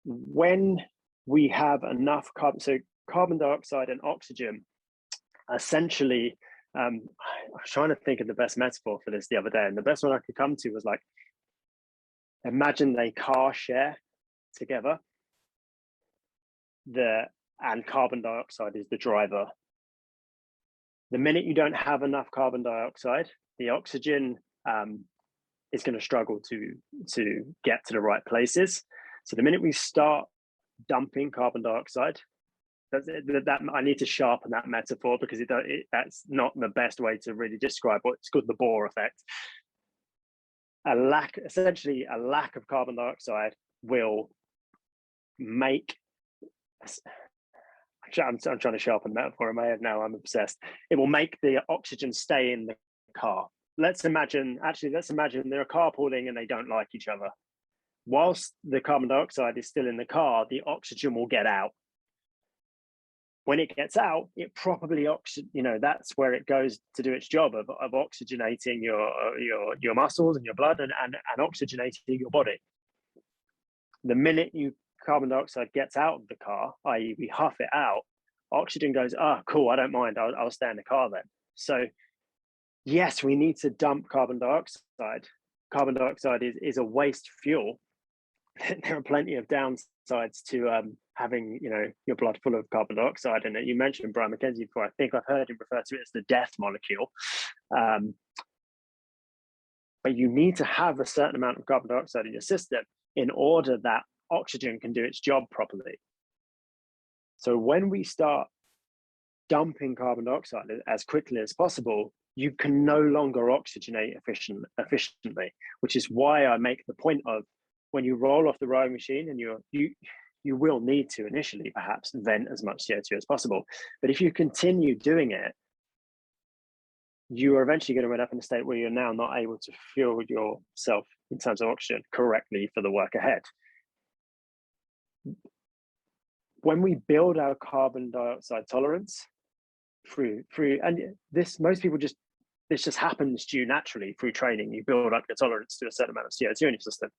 When we have enough carbon dioxide and oxygen, essentially, I was trying to think of the best metaphor for this the other day, and the best one I could come to was like, imagine they car share together, and carbon dioxide is the driver. The minute you don't have enough carbon dioxide, the oxygen is going to struggle to get to the right places. So the minute we start dumping carbon dioxide, that I need to sharpen that metaphor, because that's not the best way to really describe what's called the Bohr effect. Essentially a lack of carbon dioxide will make, I'm trying to sharpen the metaphor in my head now, I'm obsessed. It will make the oxygen stay in the car. Let's imagine they're carpooling and they don't like each other. Whilst the carbon dioxide is still in the car, the oxygen will get out. When it gets out, it properly that's where it goes to do its job of oxygenating your muscles and your blood and oxygenating your body. The minute carbon dioxide gets out of the car, i.e. we huff it out, oxygen goes, cool, I don't mind, I'll stay in the car then. So yes, we need to dump carbon dioxide. Carbon dioxide is a waste fuel. There are plenty of downsides to having your blood full of carbon dioxide. And you mentioned Brian McKenzie before. I think I've heard him refer to it as the death molecule. But you need to have a certain amount of carbon dioxide in your system in order that oxygen can do its job properly. So when we start dumping carbon dioxide as quickly as possible, you can no longer oxygenate efficiently, which is why I make the point of, when you roll off the rowing machine, and you will need to initially perhaps vent as much CO2 as possible. But if you continue doing it, you are eventually going to end up in a state where you're now not able to fuel yourself in terms of oxygen correctly for the work ahead. When we build our carbon dioxide tolerance through, and this just happens to you naturally through training, you build up your tolerance to a certain amount of CO2 in your system.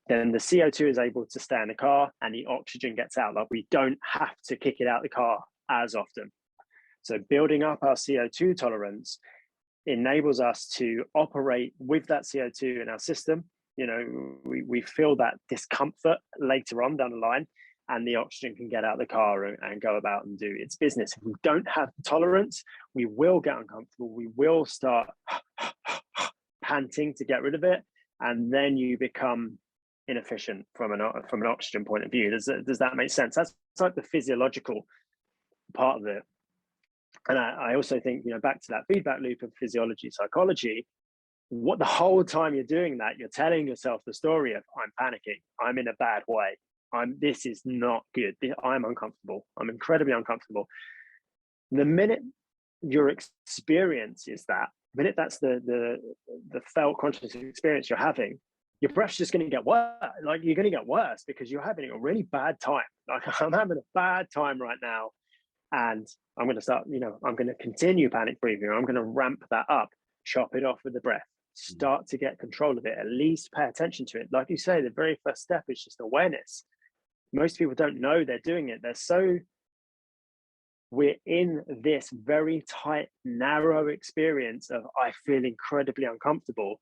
Then the CO2 is able to stay in the car and the oxygen gets out. Like, we don't have to kick it out of the car as often. So building up our CO2 tolerance enables us to operate with that CO2 in our system. You know, we feel that discomfort later on down the line, and the oxygen can get out of the car and go about and do its business. If we don't have the tolerance, we will get uncomfortable. We will start panting to get rid of it, and then you become inefficient from an oxygen point of view. Does that make sense? That's like the physiological part of it. And I also think, you know, back to that feedback loop of physiology, psychology, what the whole time you're doing that, you're telling yourself the story of, I'm panicking, I'm in a bad way, this is not good, I'm uncomfortable, I'm incredibly uncomfortable. The minute your experience is that, the minute that's the felt conscious experience you're having, your breath's just going to get worse. Like, you're going to get worse because you're having a really bad time. Like, I'm having a bad time right now, and I'm going to start, you know, I'm going to continue panic breathing. I'm going to ramp that up, chop it off with the breath, start to get control of it, at least pay attention to it. Like you say, the very first step is just awareness. Most people don't know they're doing it. We're in this very tight, narrow experience of, I feel incredibly uncomfortable,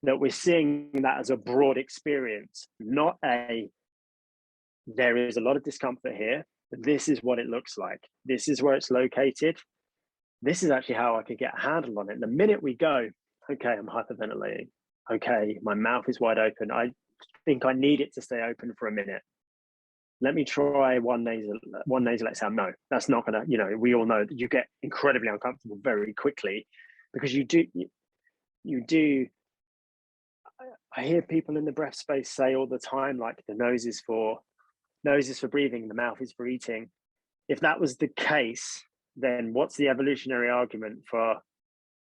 that we're seeing that as a broad experience, not there is a lot of discomfort here. This is what it looks like. This is where it's located. This is actually how I could get a handle on it. And the minute we go, okay, I'm hyperventilating. Okay, my mouth is wide open. I think I need it to stay open for a minute. Let me try one nasal exhale. No, that's not gonna, you know, we all know that you get incredibly uncomfortable very quickly, because you do. I hear people in the breath space say all the time, like, the nose is for breathing, the mouth is for eating. If that was the case, then what's the evolutionary argument for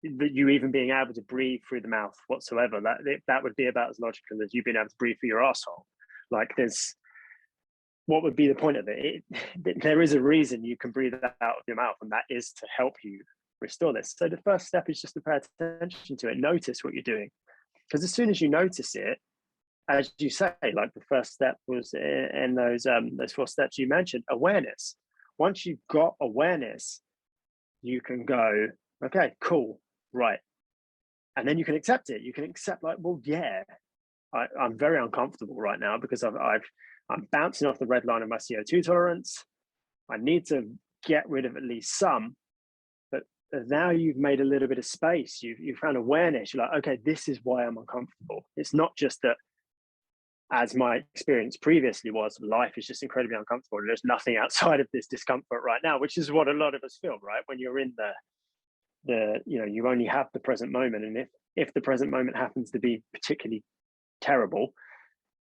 you even being able to breathe through the mouth whatsoever? That would be about as logical as you being able to breathe through your asshole. Like, what would be the point of it? There is a reason you can breathe that out of your mouth, and that is to help you restore this. So the first step is just to pay attention to it, notice what you're doing. Because as soon as you notice it, as you say, like, the first step was in those 4 steps you mentioned, awareness. Once you've got awareness, you can go, okay, cool, right. And then you can accept it. You can accept, like, well, yeah, I'm very uncomfortable right now because I'm bouncing off the red line of my CO2 tolerance. I need to get rid of at least some. But now you've made a little bit of space. You've found awareness. You're like, okay, this is why I'm uncomfortable. It's not just that, as my experience previously was, life is just incredibly uncomfortable. There's nothing outside of this discomfort right now, which is what a lot of us feel, right? When you're in you know, you only have the present moment. And if the present moment happens to be particularly terrible,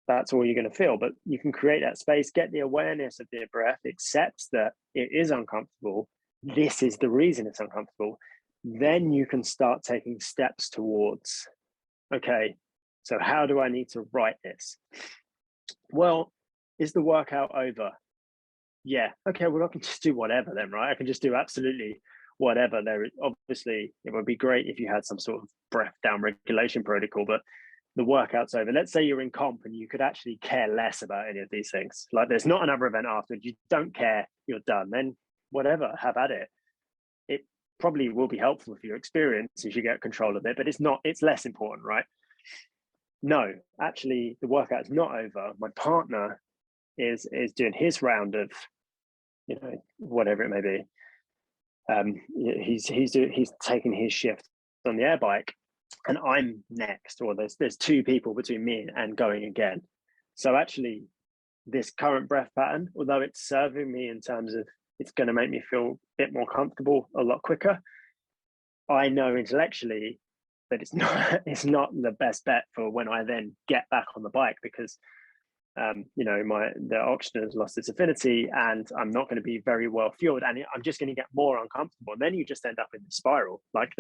that's all you're going to feel. But you can create that space, get the awareness of the breath, accept that it is uncomfortable. This is the reason it's uncomfortable. Then you can start taking steps towards, okay, so how do I need to write this? Well, is the workout over? Yeah. Okay, well, I can just do whatever then, right? I can just do absolutely whatever. Obviously, it would be great if you had some sort of breath down regulation protocol, but the workout's over. Let's say you're in comp and you could actually care less about any of these things. Like, there's not another event afterwards. You don't care. You're done. Then whatever, have at it. It probably will be helpful for your experience if you get control of it, but it's less important, right? No, actually, the workout is not over. My partner is doing his round of, you know, whatever it may be. He's taking his shift on the air bike, and I'm next. Or there's 2 people between me and going again. So actually, this current breath pattern, although it's serving me in terms of it's going to make me feel a bit more comfortable a lot quicker, I know intellectually that it's not the best bet for when I then get back on the bike, because you know, the oxygen has lost its affinity and I'm not going to be very well fueled, and I'm just going to get more uncomfortable, and then you just end up in the spiral. Like,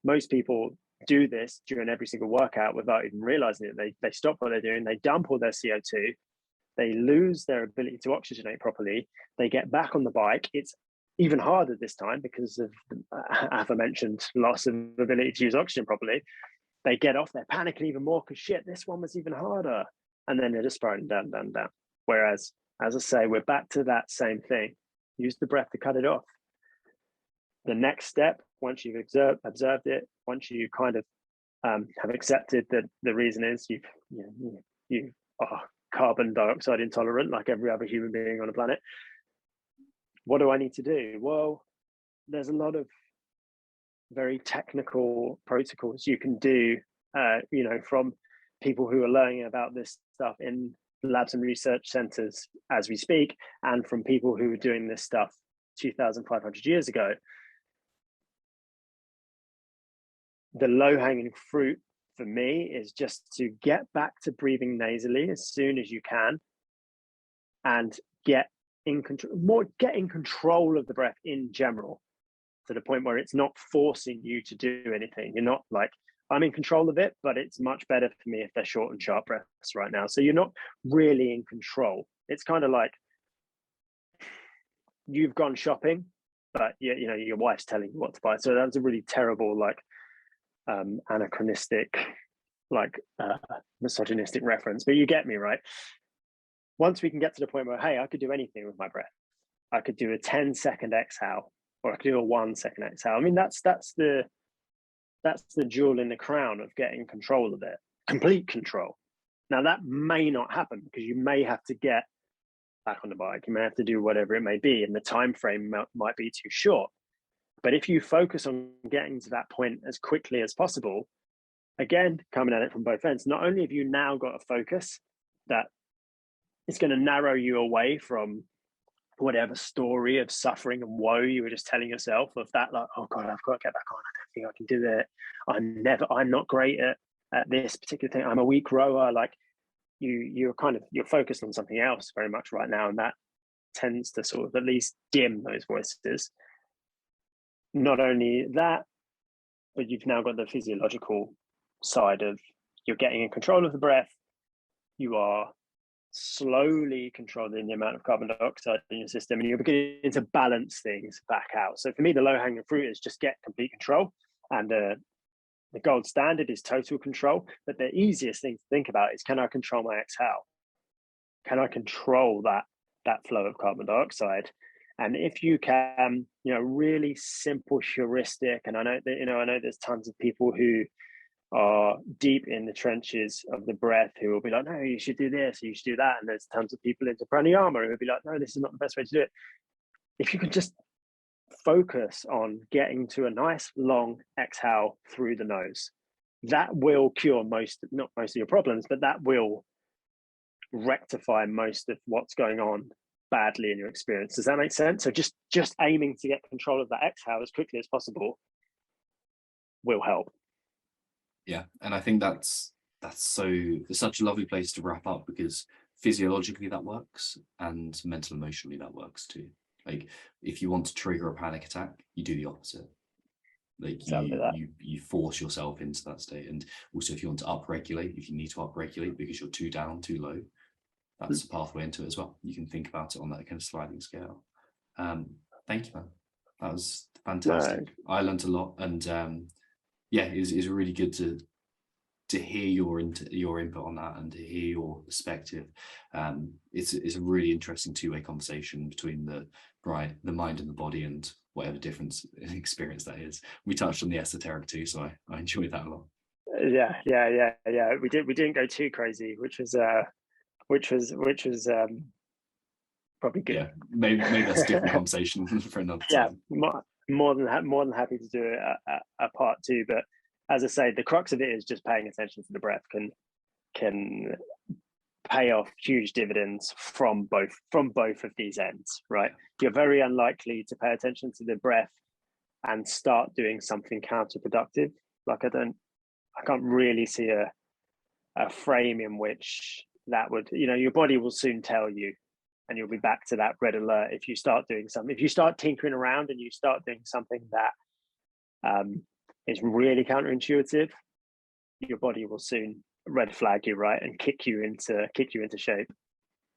most people do this during every single workout without even realizing it. They stop what they're doing, they dump all their CO2, they lose their ability to oxygenate properly, they get back on the bike. It's even harder this time because of the aforementioned loss of ability to use oxygen properly. They get off, they're panicking even more because shit, this one was even harder. And then they're just spiraling down. Whereas, as I say, we're back to that same thing. use the breath to cut it off. The next step, once you've observed it, once you kind of have accepted that the reason is you are carbon dioxide intolerant like every other human being on the planet. What do I need to do? Well, there's a lot of very technical protocols you can do, from people who are learning about this stuff in labs and research centers as we speak, and from people who were doing this stuff 2,500 years ago. The low-hanging fruit for me is just to get back to breathing nasally as soon as you can, and get in control of the breath in general, to the point where it's not forcing you to do anything. You're not like, I'm in control of it, but it's much better for me if they're short and sharp breaths right now. So you're not really in control. It's kind of like you've gone shopping, but your wife's telling you what to buy. So that's a really terrible, anachronistic, misogynistic reference, but you get me, right? Once we can get to the point where, hey, I could do anything with my breath. I could do a 10-second exhale, or I could do a 1-second exhale. I mean, that's the jewel in the crown of getting control of it, complete control. Now that may not happen because you may have to get back on the bike. You may have to do whatever it may be, and the time frame might be too short. But if you focus on getting to that point as quickly as possible, again, coming at it from both ends, not only have you now got a focus that is going to narrow you away from whatever story of suffering and woe you were just telling yourself, of that, like, oh God, I've got to get back on. I don't think I can do it. I'm not great at this particular thing. I'm a weak rower. Like you're focused on something else very much right now. And that tends to sort of at least dim those voices. Not only that, but you've now got the physiological side of you're getting in control of the breath. You are slowly controlling the amount of carbon dioxide in your system, and you're beginning to balance things back out. So for me, the low-hanging fruit is just get complete control, and the gold standard is total control. But the easiest thing to think about is, can I control my exhale? Can I control that flow of carbon dioxide? And if you can, really simple heuristic, and I know there's tons of people who are deep in the trenches of the breath who will be like, no, you should do this, you should do that. And there's tons of people into pranayama who will be like, no, this is not the best way to do it. If you could just focus on getting to a nice long exhale through the nose, that will cure not most of your problems, but that will rectify most of what's going on badly in your experience. Does that make sense? So just aiming to get control of that exhale as quickly as possible will help. Yeah, and I think that's such a lovely place to wrap up, because physiologically that works, and mental emotionally that works too. Like if you want to trigger a panic attack, you do the opposite. Like you force yourself into that state. And also, if you want to upregulate, if you need to upregulate because you're too down, too low, that's a pathway into it as well. You can think about it on that kind of sliding scale. Thank you, man. That was fantastic. No. I learned a lot, and it's really good to hear your input on that, and to hear your perspective. It's a really interesting two-way conversation between the mind and the body, and whatever difference in experience that is. We touched on the esoteric too, so I enjoyed that a lot. Yeah. We didn't go too crazy, which was probably good. Yeah, maybe that's a different conversation for another time. Yeah, more than happy to do a part two. But as I say, the crux of it is just paying attention to the breath can pay off huge dividends from both of these ends, right? You're very unlikely to pay attention to the breath and start doing something counterproductive. Like I can't really see a frame in which that would, your body will soon tell you, and you'll be back to that red alert if you start doing something. If you start tinkering around and you start doing something that is really counterintuitive, your body will soon red flag you, right, and kick you into shape.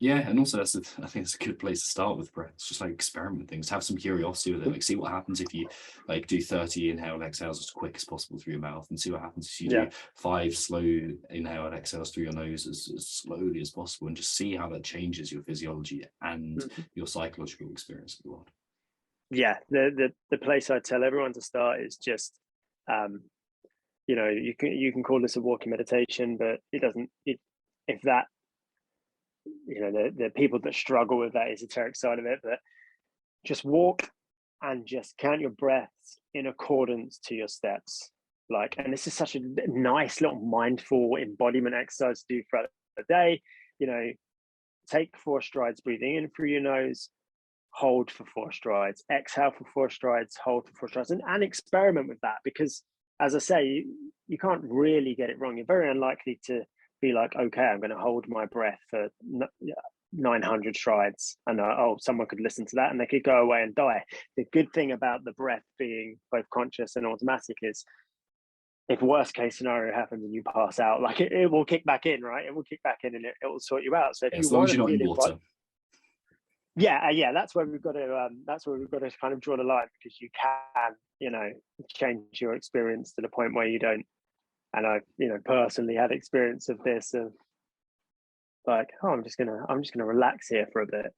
Yeah, and also I think it's a good place to start with breath. It's just like experiment with things, have some curiosity with it, like see what happens if you like do 30 inhale exhales as quick as possible through your mouth, and see what happens if you do 5 slow inhale and exhales through your nose as slowly as possible, and just see how that changes your physiology and your psychological experience of the world. Yeah, the place I tell everyone to start is just you know, you can call this a walking meditation, but it doesn't, if that, you know, the people that struggle with that esoteric side of it, but just walk and just count your breaths in accordance to your steps. Like, and this is such a nice little mindful embodiment exercise to do throughout the day. You know, take 4 strides, breathing in through your nose, hold for 4 strides, exhale for 4 strides, hold for 4 strides, and experiment with that, because as I say, you can't really get it wrong. You're very unlikely to be like, okay, I'm going to hold my breath for 900 strides, and someone could listen to that and they could go away and die. The good thing about the breath being both conscious and automatic is, if worst case scenario happens and you pass out, like it will kick back in, right? It will kick back in and it will sort you out. So if as long as you're not in water. Yeah, that's where we've got to kind of draw the line, because you can, you know, change your experience to the point where you don't. And I've, you know, personally had experience of this, of like, oh, I'm just gonna relax here for a bit.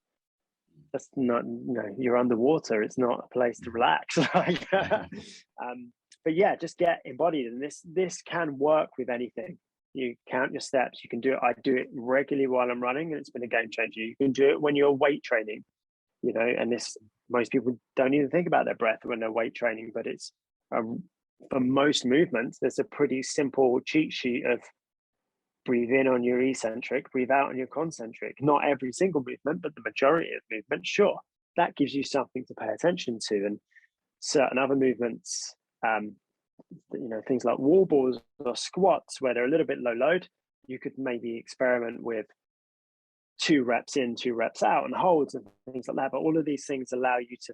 That's not, you know, you're underwater. It's not a place to relax. Like, but yeah, just get embodied, and this can work with anything. You count your steps. You can do it. I do it regularly while I'm running, and it's been a game changer. You can do it when you're weight training, you know, and most people don't even think about their breath when they're weight training, but it's for most movements, there's a pretty simple cheat sheet of breathe in on your eccentric, breathe out on your concentric. Not every single movement, but the majority of movements, sure. That gives you something to pay attention to. And certain other movements, you know, things like wall balls or squats, where they're a little bit low load, you could maybe experiment with 2 reps in, 2 reps out, and holds and things like that. But all of these things allow you to,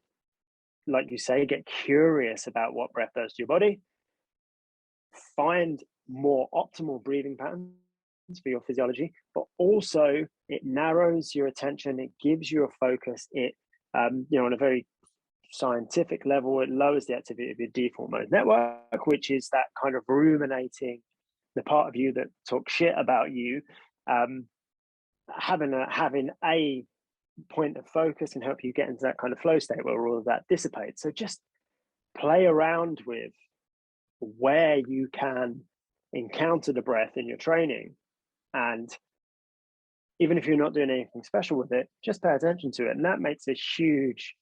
like you say, get curious about what breath does to your body, find more optimal breathing patterns for your physiology, but also it narrows your attention, it gives you a focus, it you know, on a very scientific level, it lowers the activity of your default mode network, which is that kind of ruminating, the part of you that talks shit about you, having a point of focus and help you get into that kind of flow state where all of that dissipates. So just play around with where you can encounter the breath in your training, and even if you're not doing anything special with it, just pay attention to it, and that makes a huge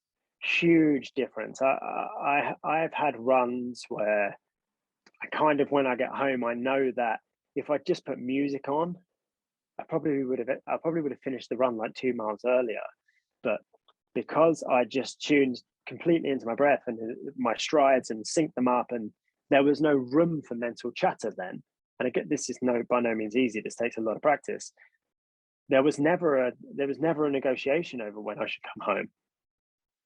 difference. I've had runs where I kind of, when I get home, I know that if I just put music on, I probably would have finished the run like 2 miles earlier. But because I just tuned completely into my breath and my strides and synced them up, and there was no room for mental chatter then. And again, this is by no means easy. This takes a lot of practice. There was never a negotiation over when I should come home.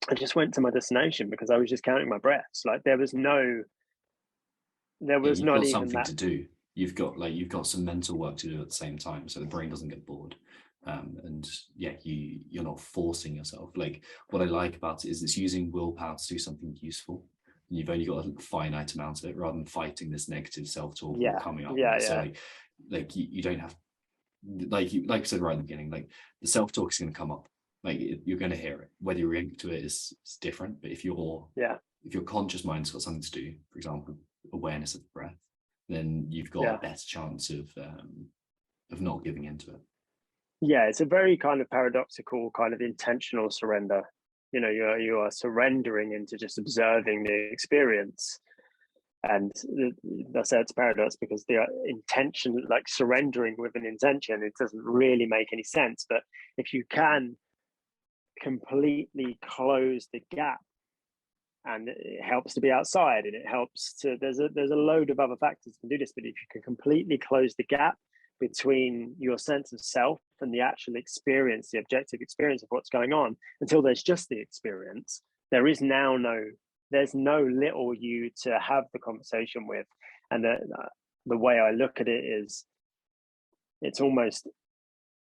I just went to my destination because I was just counting my breaths. Like there was not even something that to do. You've got some mental work to do at the same time, so the brain doesn't get bored. And yeah, you're not forcing yourself. Like what I like about it is it's using willpower to do something useful. And you've only got a finite amount of it, rather than fighting this negative self-talk coming up. So like you don't have, like I said right at the beginning, like the self-talk is going to come up. Like you're going to hear it. Whether you react to it is different. But if your conscious mind's got something to do, for example, awareness of the breath, then you've got a better chance of not giving into it. Yeah, it's a very kind of paradoxical kind of intentional surrender. You know, you are surrendering into just observing the experience. And I say it's paradox because the intention, like surrendering with an intention, it doesn't really make any sense. But if you can completely close the gap, and it helps to be outside, and it helps to, there's a load of other factors that can do this, but if you can completely close the gap between your sense of self and the actual experience, the objective experience of what's going on, until there's just the experience, there's no little you to have the conversation with. And the way I look at it is, it's almost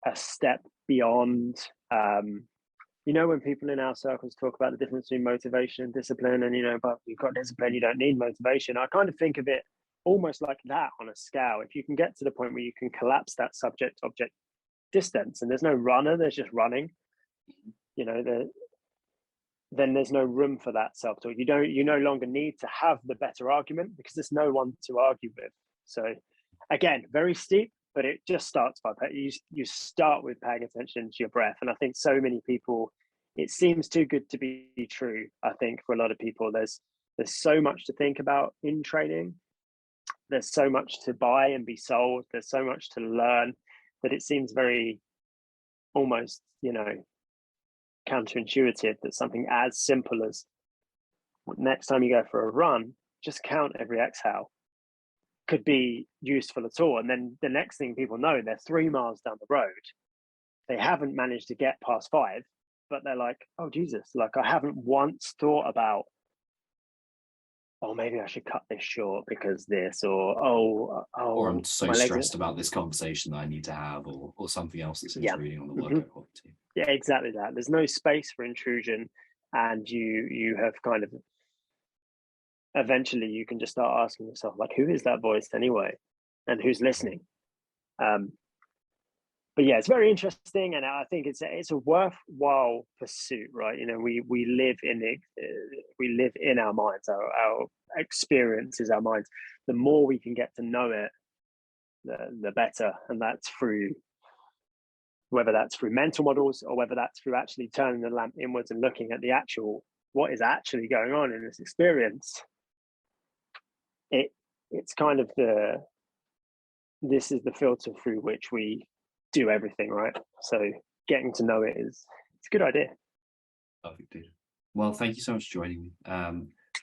a step beyond. When people in our circles talk about the difference between motivation and discipline, and but you've got discipline, you don't need motivation. I kind of think of it almost like that on a scale. If you can get to the point where you can collapse that subject object distance, and there's no runner, there's just running, then there's no room for that self-talk. You no longer need to have the better argument because there's no one to argue with. So again, very steep, but it just starts by you start with paying attention to your breath. And I think so many people, it seems too good to be true. I think for a lot of people, there's so much to think about in training. There's so much to buy and be sold. There's so much to learn that it seems very almost, counterintuitive that something as simple as next time you go for a run, just count every exhale could be useful at all. And then the next thing people know, they're 3 miles down the road. They haven't managed to get past 5, but they're like, oh, Jesus, like I haven't once thought about, oh, maybe I should cut this short because this, or I'm so stressed about this conversation that I need to have, or something else that's intruding on the workout quality. Yeah, exactly that. There's no space for intrusion, and you have kind of eventually you can just start asking yourself, like, who is that voice anyway, and who's listening? But yeah, it's very interesting, and I think it's a worthwhile pursuit, right? We live in our minds. Our experience is our minds. The more we can get to know it, the better, and that's through whether that's through mental models or whether that's through actually turning the lamp inwards and looking at what is actually going on in this experience. It's kind of this is the filter through which we do everything, right? So getting to know it's a good idea. Perfect, dude. Well, thank you so much for joining me.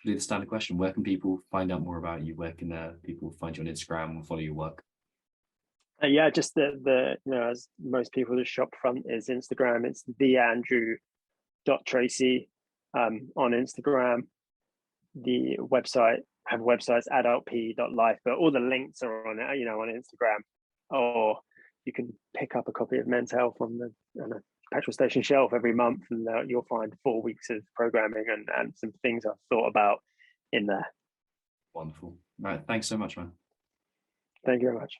Do the standard question: where can people find out more about you? Where can people find you on Instagram and follow your work? Yeah, just the as most people just shop front is Instagram. It's the Andrew.Tracey on Instagram. The websites adultp.life, but all the links are on it, on Instagram. Or you can pick up a copy of Men's Health on a petrol station shelf every month, and you'll find 4 weeks of programming and some things I've thought about in there. Wonderful. Right, thanks so much, man. Thank you very much.